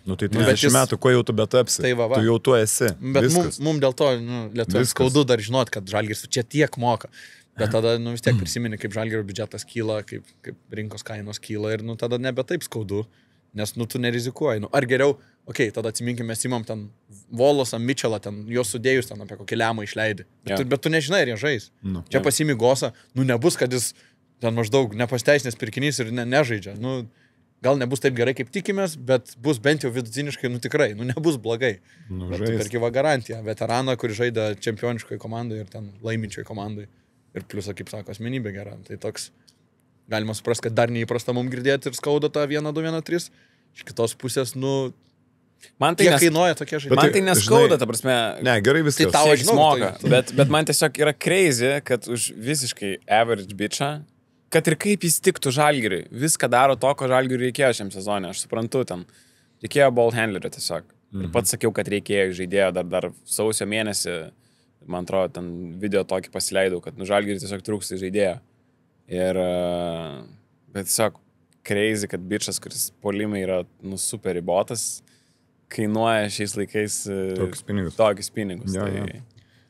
Nu tai 30 metų, ko jau tu betapsi? Tai va. Tu jau tu esi. Bet mums dėl to, nu, lietuvių skaudu dar žinot, kad Žalgiris čia tiek moka. Bet tada, nu, vis tiek prisimeni, kaip Žalgirio biudžetas kyla, kaip rinkos kainos kyla ir, nu, tada nebe taip skaudu, nes, nu, tu nerizikuoji. Nu, ar geriau, tada atsiminkime, mes imam ten Volosą, Mitchellą, ten juos sudėjus ten apie kokį lemą išleidį. Bet tu nežinai, ar jie žais. Čia pasimi Gosą, nu, nebus, kad jis ten maždaug nepasteisinės pirkinys ir nežaidžia. Nu, gal nebus taip gerai, kaip tikimės, bet bus bent jau vidutiniškai, nu, tikrai, nu, nebus blogai. Bet tu perki va garantiją, veteraną, kuris žaidė čempioniškoje komandoje ir ten laiminčioje komandoje. Ir pliusą, kaip sako, asmenybė gera. Tai toks, galima suprasti, kad dar neįprasta mums girdėti ir skauda tą 1-2-1-3. Iš kitos pusės, nu, man tai kainuoja tokie žaidimai. Man tai neskauda, ta prasme. Ne, gerai viskas. Tai tau žmoga. Bet man tiesiog yra crazy, kad už visiškai average bitchą, kad ir kaip jis tiktų Žalgiriui, viską daro to, ko Žalgiriui reikėjo šiam sezonė. Aš suprantu, ten reikėjo ball handlerio tiesiog. Ir pats sakiau, kad reikėjo žaidėjo dar sausio mėnesį, man atrodo, ten video tokį pasileidau, kad Žalgiris tiesiog trūksta žaidėjo. Ir, bet tiesiog crazy, kad bičas, kuris polimai yra super ribotas, kainuoja šiais laikais tokius pinigus. Ja, tai...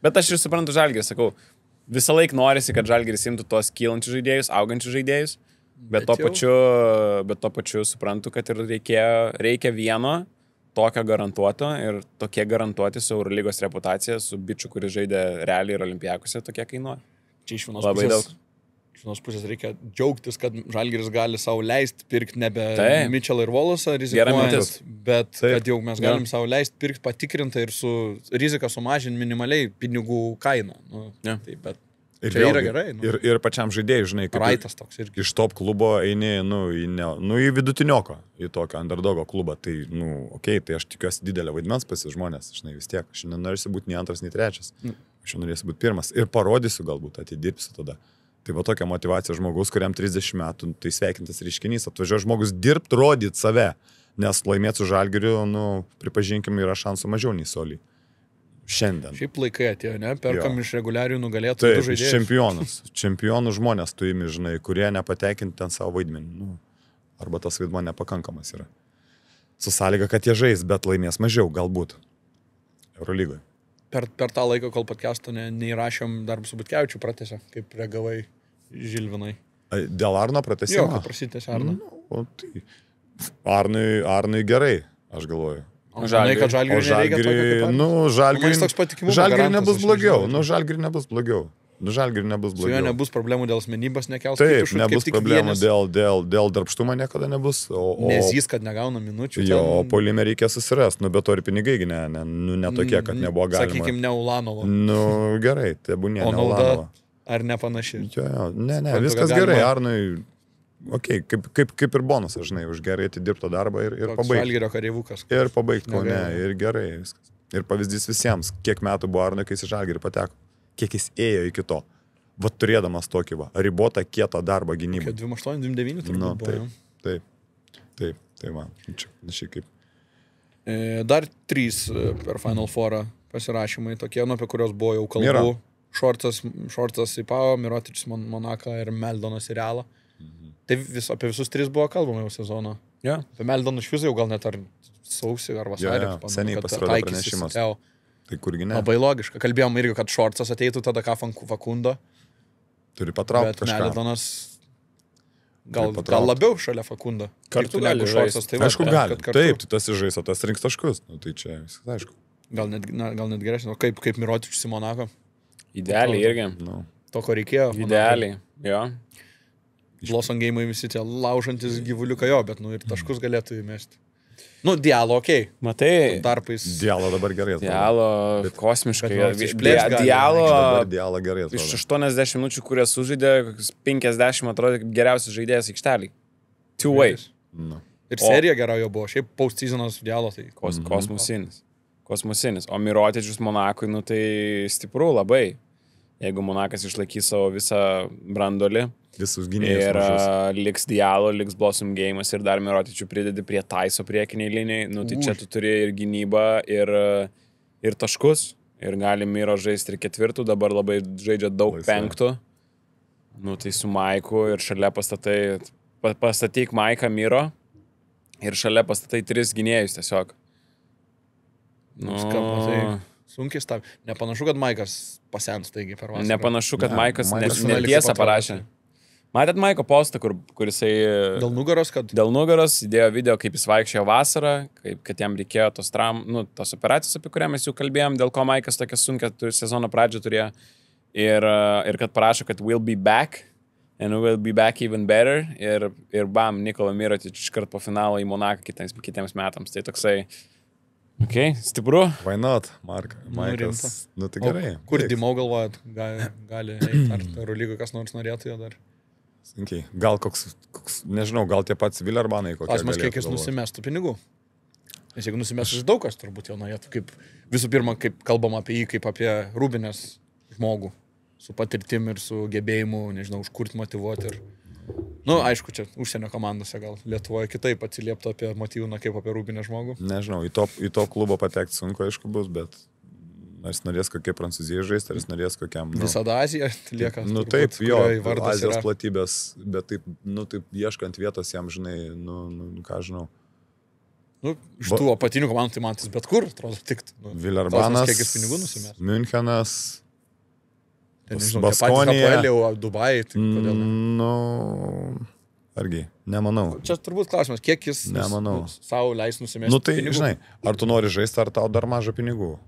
Bet aš ir suprantu Žalgirį, sakau, visą laiką norisi, kad Žalgiris imtų tos kylančius žaidėjus, augančius žaidėjus, bet to pačiu suprantu, kad ir reikia vieno tokio garantuoto ir tokie garantuoti su Eurolygos reputacija, su bičiu, kuris žaidė realiai ir Olimpiakose, tokie kainuoja. Čia iš vienos pusės reikia džiaugtis, kad Žalgiris gali savo leisti pirkti nebe Mitchell ir Volosą rizikuojant, bet kad jau mes galim savo leisti pirkti patikrintą ir su rizika sumažinti minimaliai pinigų kainą. Tai, bet ir čia yra gerai. Ir pačiam žaidėjui, žinai, Raitas toks irgi. Iš top klubo eini, į vidutinioko, į tokio underdogo klubą. Tai, tai aš tikiuosi didelę vaidmens pasis žmonės, žinai, vis tiek. Aš nenorėsiu būti nei antras, nei trečias. Aš norėsiu būti pirmas. Ir parodysiu galbūt, atidirbsiu tada. Tai va tokia motivacija žmogus, kuriam 30 metų, tai sveikintas reiškinys. Atvažiuoja žmogus dirbti, rodyti save. Nes laimėti su Žalgiriu, pripažinkim, yra šansų mažiau nei Soliai. Šiandien. Šiaip laikai atėjo, ne? Perkam iš reguliarių nugalėtojų du žaidėjus. Čempionus. Čempionų žmonės tu imi, žinai, kurie nepatekinti ten savo vaidmenį. Arba tas vaidmo nepakankamas yra. Su sąlyga, kad jie žais, bet laimės mažiau, galbūt. Eurolygoje. Per tą laiką, kol podcast'o neįrašėm, dar su Butkevičiu pratęsė, kaip reagavai Žilvinai. Dėl Arno pratęsimo? Jo, kad prasitęsė Arno. Tai Arnui gerai, aš galvoju. O Žalgiriui nereikia tokio kaip Arnas? Žalgiriui nebus blogiau. Žalgiriui nebus blogiau. Su juo nebus problemų dėl asmenybės nekels. Taip, nebus problemų dėl darbštumo niekada nebus. Nezys, kad negauna minučių. Jo, o polime reikia susirasti. Bet to ir pinigai ne tokie, kad nebuvo galima. Sakykime, ne Ulanovo. Gerai, tai būnė ne Ulanovo. Ar nepanašiai? Ne, viskas gerai. Arnui, kaip ir bonusas, žinai, už gerai atidirbtą darbą ir pabaigti. Žalgirio kareivukas. Ir pabaigti, ir gerai viskas. Ir pavyzdys visiems, kiek metų buvo Arnui, kai jis į Žalgirį pateko. Kiek jis ėjo iki to. Vat turėdamas tokį ribotą kietą darbą gynybą. 28-29 turbūt buvo. Taip, tai man. Čia kaip. Dar 3 per Final Fourą pasirašymai tokie, apie kurios buvo jau kalbų. Šortas į Pau, Mirotičius Monaką ir Meldonas į Realą. Tai apie visus 3 buvo kalbama jau sezono. Apie Meldoną iš viso jau gal net ar sausį ar vasarį. Seniai pasirodo pranešimas. Tai kurgi ne? Labai logiška. Kalbėjom irgi, kad Šortas ateitų tada ką Fakundo. Turi patraukti kažką. Bet Meldonas gal labiau šalia Fakundo. Kartu gali Šortas. Aišku, gali. Taip, tai tas įžais, o tas rinks taškus. Tai čia viskas aišku. Gal net geresnė. Kaip Mirotičius į Monaką. Idealiai irgi. To, ko reikėjo. Idealiai, jo. Blossom game'ai visi tie laužantis gyvuliuką jo, bet ir taškus galėtų įmesti. Dialo, okei. Matai. Tarpais. Dialo dabar gerai atrodo. Dialo kosmiškai. Dialo gerai atrodo. Iš 80 minučių, kurias sužaidė, 50 atrodo geriausias žaidėjas aikštelį. Two ways. Ir serija gera jo buvo. Šiaip post-seasonas Dialo tai. Kosmosinis. O Mirotičius Monakui, tai stipru labai. Jeigu Monakas išlaikys savo visą brandolį. Visus gynėjus. Ir liks Dialo, liks Blossom game'as ir dar Mirotičių pridedi prie Taiso priekiniai linijai. Tai čia tu turi ir gynybą, ir taškus. Ir gali Miro žaisti ir 4, dabar labai žaidžia daug 5. Tai su Maiku ir šalia pastatyk Maiką Miro ir šalia pastatai 3 gynėjus tiesiog. Sunkiai stav. Nepanašu, kad Maikas pasens taigi per vasarą. Nepanašu, kad Maikas netiesą parašė. Matėt Maiko postą, kur jisai... Dėl nugaros, kad... Dėl nugaros įdėjo video, kaip jis vaikščiojo vasarą, kad jam reikėjo tos operacijos, apie kurią mes jau kalbėjom, dėl ko Maikas tokia sunkia sezono pradžią turėjo. Ir kad parašo, kad we'll be back, and we'll be back even better. Ir bam, Nikola Mirotič iškart po finalo į Monaką kitiems metams. Tai toksai... stipru. Why not, Maikas? Tai gerai. Kur Dimau galvojat, gali eiti, ar Eurolygoj kas nors norėtų jo dar? Sunkiai. Gal koks, nežinau, gal tie pats Vilerbanai kokie. Klausimas, kiek jis nusimestų pinigų. Nes jeigu nusimestų daug kas, turbūt jau norėtų. Visų pirma, kaip kalbam apie jį, kaip apie Rūbinės žmogų. Su patirtim ir su gebėjimu, nežinau, užkurti, motivuoti ir Nu, aišku, čia užsienio komandose gal Lietuvoje kitaip atsilieptų apie Motyvūną kaip apie rūbinę žmogų. Nežinau, į to klubo patekti sunku, aišku, bus, bet ar jis norės kokie Prancūzijai žaisti, ar jis norės kokiam... Visada Azija lieka. Nu taip, jo, Azijos platybės, bet taip, taip ieškant vietos jam, žinai, ką žinau. Nu, iš tų apatinių komandų tai man tas bet kur, atrodo, tiktų. Villarbanas, Münchenas, Baskonija, Dubai, tai kodėl ne? Nu, argi, nemanau. Čia turbūt klausimas, kiek jis savo leis nusimesti pinigų. Tai, žinai, ar tu nori žaisti, ar tau dar maža pinigų?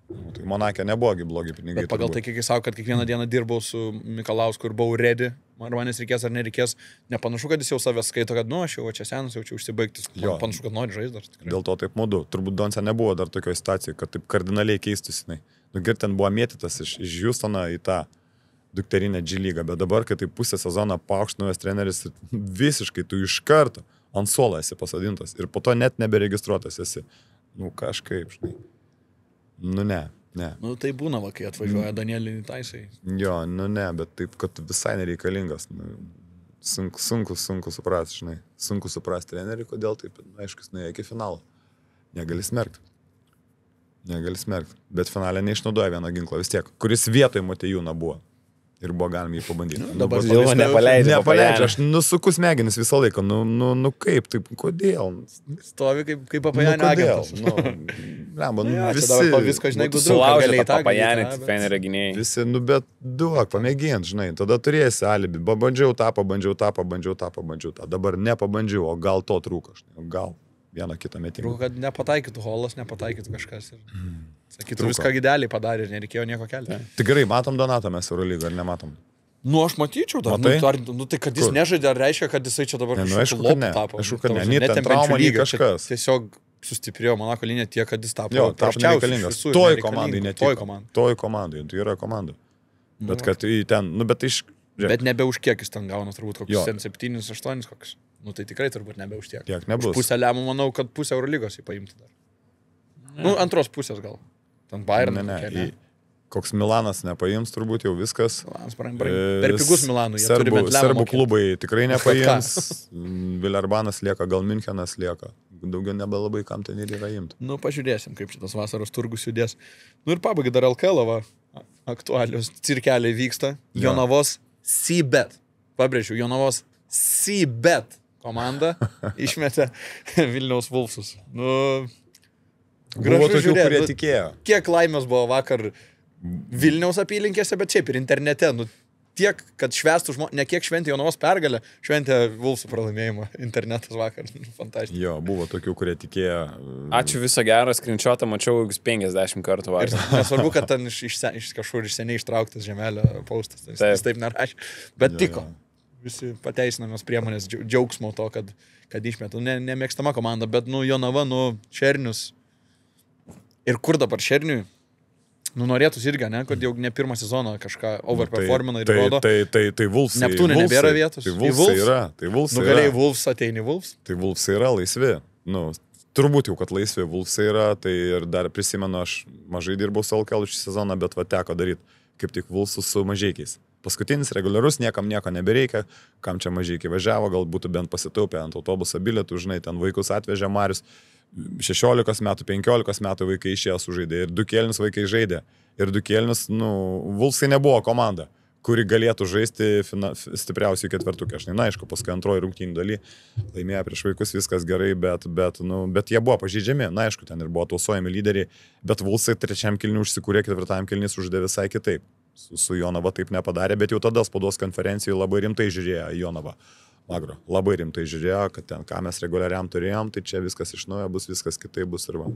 Tai Monake nebuvogi blogi pinigai. Bet pagal tai, kiek jis savo, kad kiekvieną dieną dirbau su Mikalausku ir buvau ready, ar manęs reikės ar nereikės, nepanašu, kad jis jau savęs skaito, kad aš jau čia senas, jau čia užsibaigtis. Panašu, kad nori žaisti dar. Dėl to taip modu. Turbūt Donce nebuvo dar tokio situacijai, kad taip kardinaliai keistųsi. Ir ten buvo mėtytas iš Houstono į tą dukterinę G lygą, bet dabar, kai tai pusę sezoną paaukštinęs treneris, visiškai tu iš karto ant suolo esi pasadintas ir po to net neberegistruotas esi. Kažkaip, žinai. Ne. Tai būna, kai atvažiuoja Danielį Taisai. Jo, ne, bet taip, kad visai nereikalingas. Sunku suprasti, žinai. Sunku suprasti trenerį, kodėl taip, aišku, jis nuėjo iki finalo. Negali smerkti. Bet finale neišnaudoja vieną ginklą vis tiek, kuris vietoj Motiejūno buvo. Ir buvo galima jį pabandyti. Dabar jau nepaleidžia. Aš nusuku smegenis visą laiką. Kaip, taip, kodėl? Stovi kaip Papajanio agentas. Visi visko, žinai, sulaužė tą Papajanį, trenerio gynėjai. Visi, bet duok, pamėgint, žinai. Tada turėsi alibi. Pabandžiau tą. Dabar nepabandžiau, o gal to trūko. Gal vieną kitą metimą. Trūko, kad nepataikytų Holas, nepataikytų kažkas. Sakytų, viską gideliai padarė ir nereikėjo nieko kelti. Tai gerai, matom Donatą mes Eurolygą, ar nematom? Aš matyčiau dar. Tai kad jis nežaidė, ar reiškia, kad jisai čia dabar kažkokiu lopu tapo. Aišku, kad ne. Net trauma, nei kažkas. Tiesiog sustiprėjo Monako linija tiek, kad jis tapo. Jo, tapo nereikalingas. Toj komandai netiko. Toj komandai, tai yra komanda. Bet kad į ten, bet iš... Bet nebe už kiek jis ten gauna, turbūt kokius 7-8 kokius. Tai tikrai turbūt nebe už tiek. Tiek nebus. Pusę lemų, manau, kad pusę Eurolygos jį paimti dar. Antros pusės gal. Ten Bayern. Ne. Koks Milanas nepaims, turbūt jau viskas. Per pigus Milanui. Serbų klubai tikrai nepaims. Villarbanas lieka, gal Münchenas lieka. Daugiau nebelabai kam ten ir yra imti. Pažiūrėsim, kaip šitas vasaros turgus judės. Ir pabaigai dar LKL aktualios cirkeliai vyksta. Jonavos C-Bet. Pabrėžiu, Jonavos C-Bet komanda išmetė Vilniaus Wolfsus. Buvo tokių, kurie tikėjo. Kiek laimės buvo vakar Vilniaus apylinkėse, bet šiaip ir internete. Tiek, kad švęstų žmonės, ne kiek šventė Jonavos pergalę, šventė Wolfsų pralaimėjimą internetas vakar. Fantastiškai. Jo, buvo tokių, kurie tikėjo. Ačiū viso gero, skrinčiotą mačiau 50 kartų vakar. Nesvarbu, kad ten iš kažkur iš seniai ištrauktas žemelio postas. Jis taip nerašė. Bet tiko. Visi pateisinamos priemonės džiaugsmo to, kad išmetų. Nemėgstama komanda, bet Jonava, Černius. Ir kur dabar Šerniui? Norėtųs irgi, ne? Kad jau ne pirmą sezoną kažką overperformina ir rodo. Tai Wolfsai. Neptūne nebėra vietos. Tai Wolfsai yra. Nugalėjai Wolfs, ateini Wolfs. Tai Wolfsai yra laisvi. Turbūt jau, kad laisvi Wolfsai yra. Tai ir dar prisimenu, aš mažai dirbau su LKL šį sezoną, bet teko daryti kaip tik Wolfsus su mažeikiais. Paskutinis reguliarus, niekam nieko nebereikia. Kam čia mažeikiai važiavo, gal būtų bent pasitaupę ant autobuso bilietų, žinai, ten vaikus atvežė Marius. 16 metų, 15 metų vaikai išėjo sužaidė ir 2 kėlinius vaikai žaidė. Ir 2 kėlinius, Wolfsai nebuvo komanda, kuri galėtų žaisti stipriausiai ketvertukė. Aišku, paskui antroji rungtynių daly laimėjo prieš vaikus, viskas gerai, bet jie buvo pažeidžiami. Aišku, ten ir buvo tausojami lyderiai, bet Wolfsai 3 kėlinių užsikūrė, 4 kėlinį sužaidė visai kitaip. Su Jonava taip nepadarė, bet jau tada spaudos konferencijoje labai rimtai žiūrėjo Jonava. Magro, labai rimtai žiūrėjo, kad ten, ką mes reguliariam turėjom, tai čia viskas iš naujo bus, viskas kitaip bus ir va.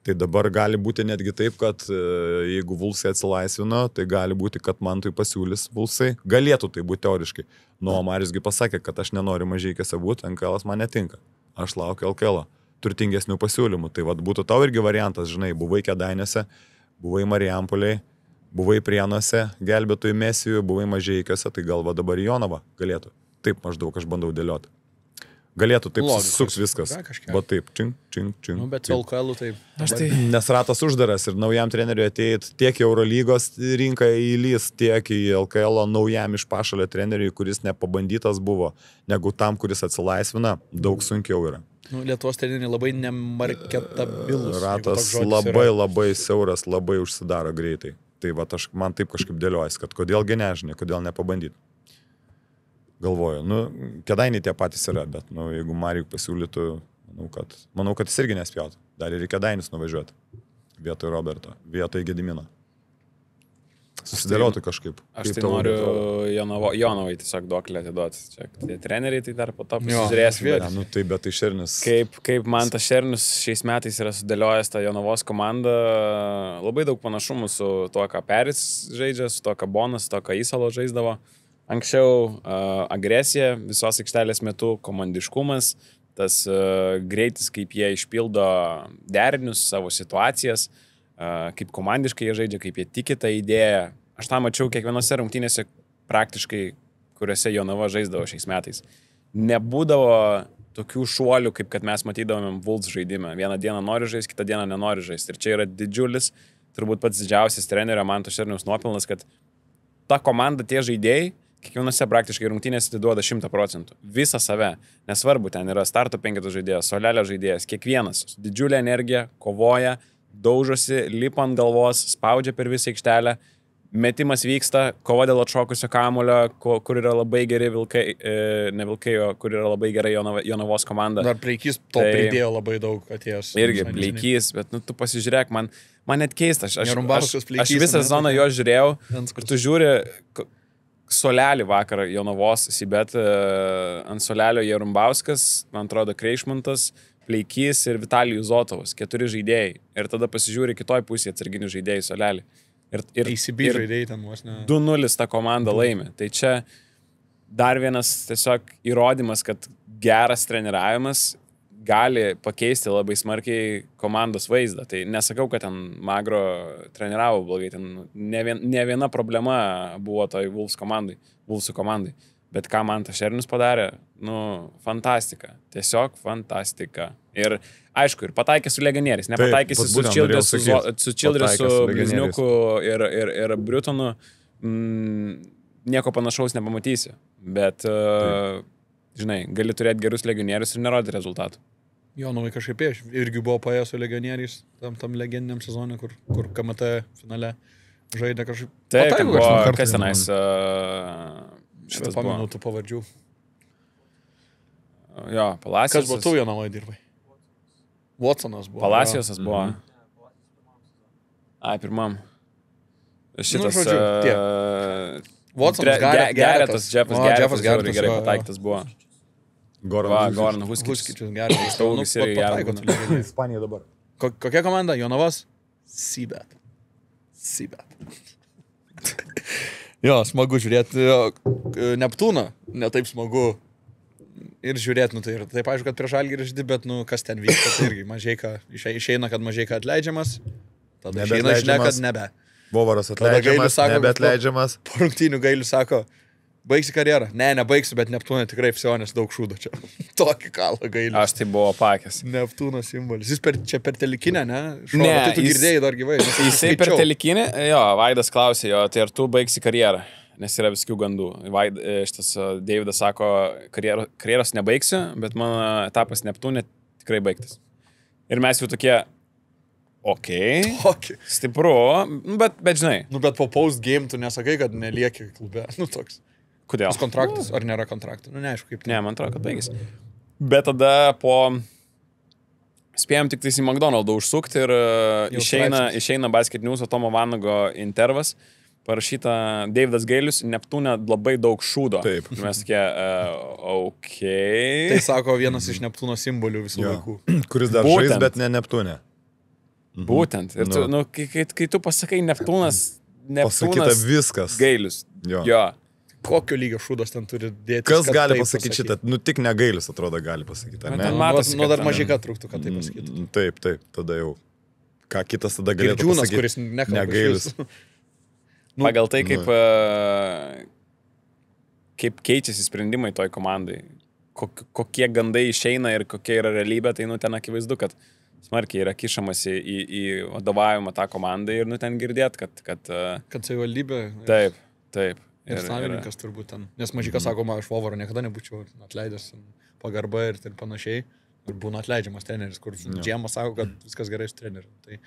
Tai dabar gali būti netgi taip, kad jeigu Wolfsai atsilaisvino, tai gali būti, kad man tai pasiūlys Wolfsai. Galėtų tai būti teoriškai. Mariusgi pasakė, kad aš nenoriu Mažeikiuose būti, NKL man netinka. Aš laukiu LKL turtingesnių pasiūlymų. Tai vat būtų tau irgi variantas, žinai, buvai Kėdainiuose, buvai Marijampolėj, buvai Prienuose, gelbėtojų Mesijų, buvai Mažeikiuose, tai gal va dabar Jonava galėtų. Taip maždaug aš bandau dėlioti. Galėtų taip Logikos. suks viskas. Yra kažkiek. Va taip, čink. Nu, bet LKL taip. Nes ratas uždaras ir naujam treneriui ateit tiek į Eurolygos rinką įlys, tiek į LKL naujam iš pašalio treneriui, kuris nepabandytas buvo, negu tam, kuris atsilaisvina, daug sunkiau yra. Nu, Lietuvos treneriai labai nemarketabilus. Ratas labai siauras, labai užsidaro greitai. Tai va, man taip kažkaip dėliojasi, kad kodėlgi nežinai, kodėl nepabandyti. Galvoju, Kėdainiai tie patys yra, bet jeigu Marijų pasiūlytų, manau, kad jis irgi nespjautų. Dar ir į Kėdainis nuvažiuoti. Vietoj Roberto, vietoj Gedimino. Susidėliotų kažkaip. Aš tai noriu Jonovai tiesiog duoklę atiduoti. Čia tie treneriai tai dar po to pasižiūrėsim. Bet tai Šernis. Kaip man tas Šernis šiais metais yra sudėliojęs tą Jonavos komandą, labai daug panašumų su tuo, ką Peris žaidžia, su tuo, ką Bonas, su tuo, ką Įsalo žaisdavo. Anksčiau agresija visos aikštelės metu, komandiškumas, tas greitis, kaip jie išpildo derinius, savo situacijas, kaip komandiškai jie žaidžia, kaip jie tiki tą idėją. Aš tą mačiau kiekvienose rungtynėse praktiškai, kuriuose Jonava žaisdavo šiais metais. Nebūdavo tokių šuolių, kaip kad mes matydavome Wolves žaidime. Vieną dieną nori žaisti, kitą dieną nenori žaisti. Ir čia yra didžiulis, turbūt pats didžiausias trenerio Manto Šerniaus nuopelnas, kad ta komanda, tie žaidėjai, kiekvienose praktiškai rungtynėse atiduoda 100%. Visą save. Nesvarbu, ten yra starto 5 žaidėjas, Solelio žaidėjas. Kiekvienas su didžiulė energija kovoja, daužosi, lipa ant galvos, spaudžia per visą aikštelę. Metimas vyksta, kova dėl atšokusio kamulio, kur yra labai geri vilkai, ne vilkai, kur yra labai gerai Jonavos komanda. Dar Pleikys to pridėjo labai daug atėjęs. Irgi Pleikys, bet tu pasižiūrėk, man net keista. Aš visą Pleikys, sezoną jo žiūrėjau ir tu žiūri Solelį vakarą Jonavos, bet ant Solelio Jarumbauskas, man atrodo, Kreišmantas, Pleikys ir Vitalijus Zotovas, 4 žaidėjai. Ir tada pasižiūri kitoj pusėje atsarginių žaidėjų Solelį. Ir ACB žaidėjai ten vos ne. 2-0 tą komandą laimė. Tai čia dar vienas tiesiog įrodymas, kad geras treniravimas gali pakeisti labai smarkiai komandos vaizdą. Tai nesakau, kad ten Magro treniravo blogai, ten ne viena problema buvo toj Wolvesų komandai. Bet ką man tas Šernius padarė, fantastika. Tiesiog fantastika. Ir aišku, ir pataikė su legionieriais, nepataikė su Childress, su Blizniuku ir Briutonu. Nieko panašaus nepamatysi. Bet, žinai, gali turėti gerus legionierius ir nerodyti rezultatų. Jonovai kažkaip irgi buvo paėjęs su legionieriais tam legendiniam sezonui, kur KMT finale žaidė kažkaip. Taip, ten buvo, kas tenais šitas buvo. Pamenu tų pavardžių. Jo, Palacijos. Kas buvo tu Jonovai dirbai? Watsonas buvo. Palacijosas buvo. Ai, pirmam. Šitas... Watsonas Geretas, Jeffas Geretas gerai pataikytas buvo. Goran Huskičius geras. Staugas irgi geras. Ispanija dabar. Kokia komanda? Jonavos? Seabed. Jo, smagu žiūrėti. Neptūną netaip smagu ir žiūrėti. Tai ir taip aišku, kad prieš Žalgirį žaidė, bet kas ten vyksta, tai irgi Mažeika išeina, kad Mažeika atleidžiamas. Tada išeina žinia, kad nebe. Vovaras atleidžiamas, nebeatleidžiamas. Po rungtynių Gailius sako, baigsi karjerą? Ne, nebaigsiu, bet Neptūnai tikrai Fsionės daug šūdo čia. Tokį kalą Gailius. Aš tai buvo pakęs. Neptūno simbolis. Jis čia per telikinę, ne? Ne, tai tu girdėjai dar gyvai. Jisai per telikinę, jo, Vaidas klausė jo, tai ar tu baigsi karjerą? Nes yra viskių gandų. Šitas Deividas sako, karjeros nebaigsiu, bet mano etapas Neptūne tikrai baigtas. Ir mes jau tokie... Okay. Stipru, bet žinai. Bet po post-game tu nesakai, kad nelieki klube. Toks. Kodėl? Tas kontraktas, ar nėra kontraktų? Neaišku, kaip tai. Ne, man atrodo, kad baigėsi. Bet tada spėjom tik tais į McDonald's užsukti ir išeina Basket News Tomo Vanago intervas. Parašyta Deividas Gailius, Neptūne labai daug šūdo. Taip. Ir mes tokie, Tai sako vienas iš Neptūno simbolių visų laikų. Kuris dar žais, bet ne Neptūne. Būtent. Ir tu, kai tu pasakai Neptūnas pasakyta viskas. Gailius. Jo. Kokio lygio šūdos ten turi dėti? Kas gali pasakyti šitą? Tik ne Gailius, atrodo, gali pasakyti. Dar Mažeika trūktų, kad tai pasakytų. Taip, tada jau. Ką kitas tada galėtų Girdžiūnas, pasakyti? kuris nekalba. Ne Gailius. Pagal tai, kaip keičiasi sprendimai toj komandai. kokie gandai išeina ir kokia yra realybė, tai ten akivaizdu, kad smarkiai yra kišamasi į vadovavimą tą komandą ir ten girdėt, kad savivaldybė. Taip. Ir savininkas turbūt ten. Nes Mažikas sako, aš Vovaro niekada nebūčiau atleidęs pagarba ir panašiai. Ir būna atleidžiamas treneris, kur Džiemas sako, kad viskas gerai su treneriu. Tai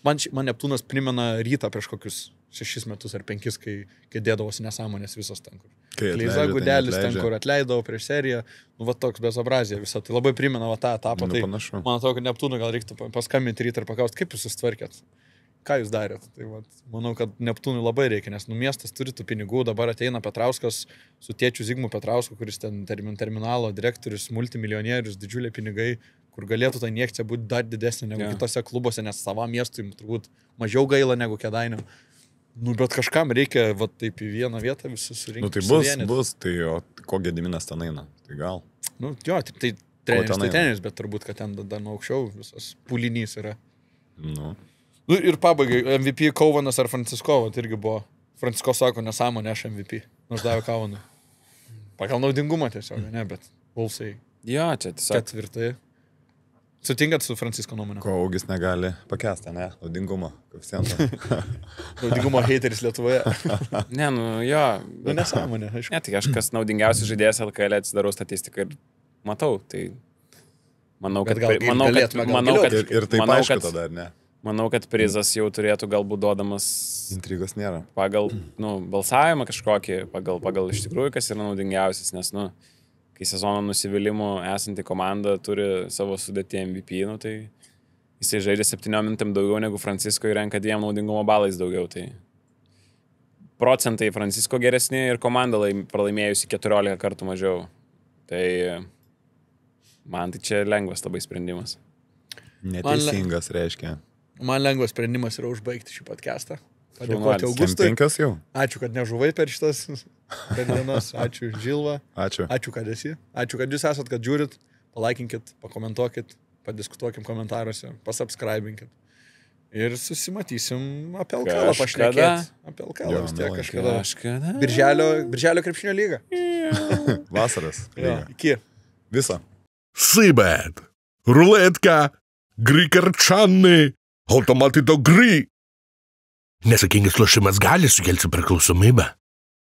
man Neptūnas primena Rytą prieš kokius 6 metus ar 5, kai dėdavosi nesąmonės visos ten, kur. Kleiza Gudelis ten, kur atleidavo prieš seriją. Toks bezobrazija visą. Tai labai primena tą etapą. Tai man atrodo, kad Neptūnui gal reiktų paskambinti Rytą ir paklausti, kaip jūs susitvarkėt. Ką jūs darėt? Tai manau, kad Neptūnui labai reikia, nes miestas turi tų pinigų, dabar ateina Petrauskas su tėčiu Zigmu Petrausku, kuris ten terminalo direktorius, multimilijonierius, didžiuliai pinigai, kur galėtų ta injekcija būti dar didesnė negu kitose klubuose, nes savam miestui turbūt mažiau gaila negu Kėdainių. Bet kažkam reikia taip į vieną vietą visus surinkti. Tai bus, tai ko Gediminas ten eina? Tai gal? Tai treneris, bet turbūt, kad ten dar nuo aukščiau visas pulinys yra. Ir pabaigai, MVP Kauvanas ar Franciskovo, tai irgi buvo. Francisko sako, nesąmonė, aš MVP. Nors davė Kauvanui. Pagal naudingumą tiesiog, ne, bet Wolfsai. Jo, čia tiesiog. 4. Sutinkat su Francisko nuomonė? Ko Augis negali pakęsti, ne? Naudingumo. Naudingumo hateris Lietuvoje. Ne, jo. Nesąmonė, aišku. Ne, tai aš kas naudingiausias žaidėjas LKL atsidarau statistiką ir matau. Tai manau, kad... Ir taip aišku tada, ne? Manau, kad prizas jau turėtų galbūt duodamas... Intrigos nėra. Pagal, balsavimą kažkokį, pagal iš tikrųjų, kas yra naudingiausias, nes, kai sezono nusivylimų esanti komanda turi savo sudėtį MVP, tai jisai žaidė 7 minutėm daugiau negu Francisko ir renka 2 naudingumo balais daugiau, tai procentai Francisko geresni ir komanda pralaimėjusi 14 kartų mažiau. Tai man tai čia lengvas labai sprendimas. Neteisingas reiškia. Man lengvas sprendimas yra užbaigti šį podcastą. Padėkoti Augustui. Ačiū, kad nežuvai per šitas dienas. Ačiū Žilva. Ačiū, kad esi. Ačiū, kad jūs esat, kad žiūrit. Palaikinkit, pakomentuokit, padiskutuokim komentaruose, pasubscribinkit. Ir susimatysim apie LKL pašnekėti. Apie LKL vis tiek kažkada. Birželio krepšinio lyga. Vasaras. Iki. Visa. Sybet. Ruletka. Grikarčanai. Automatai do gry. Nesakingas lošimas gali sukelti priklausomybę.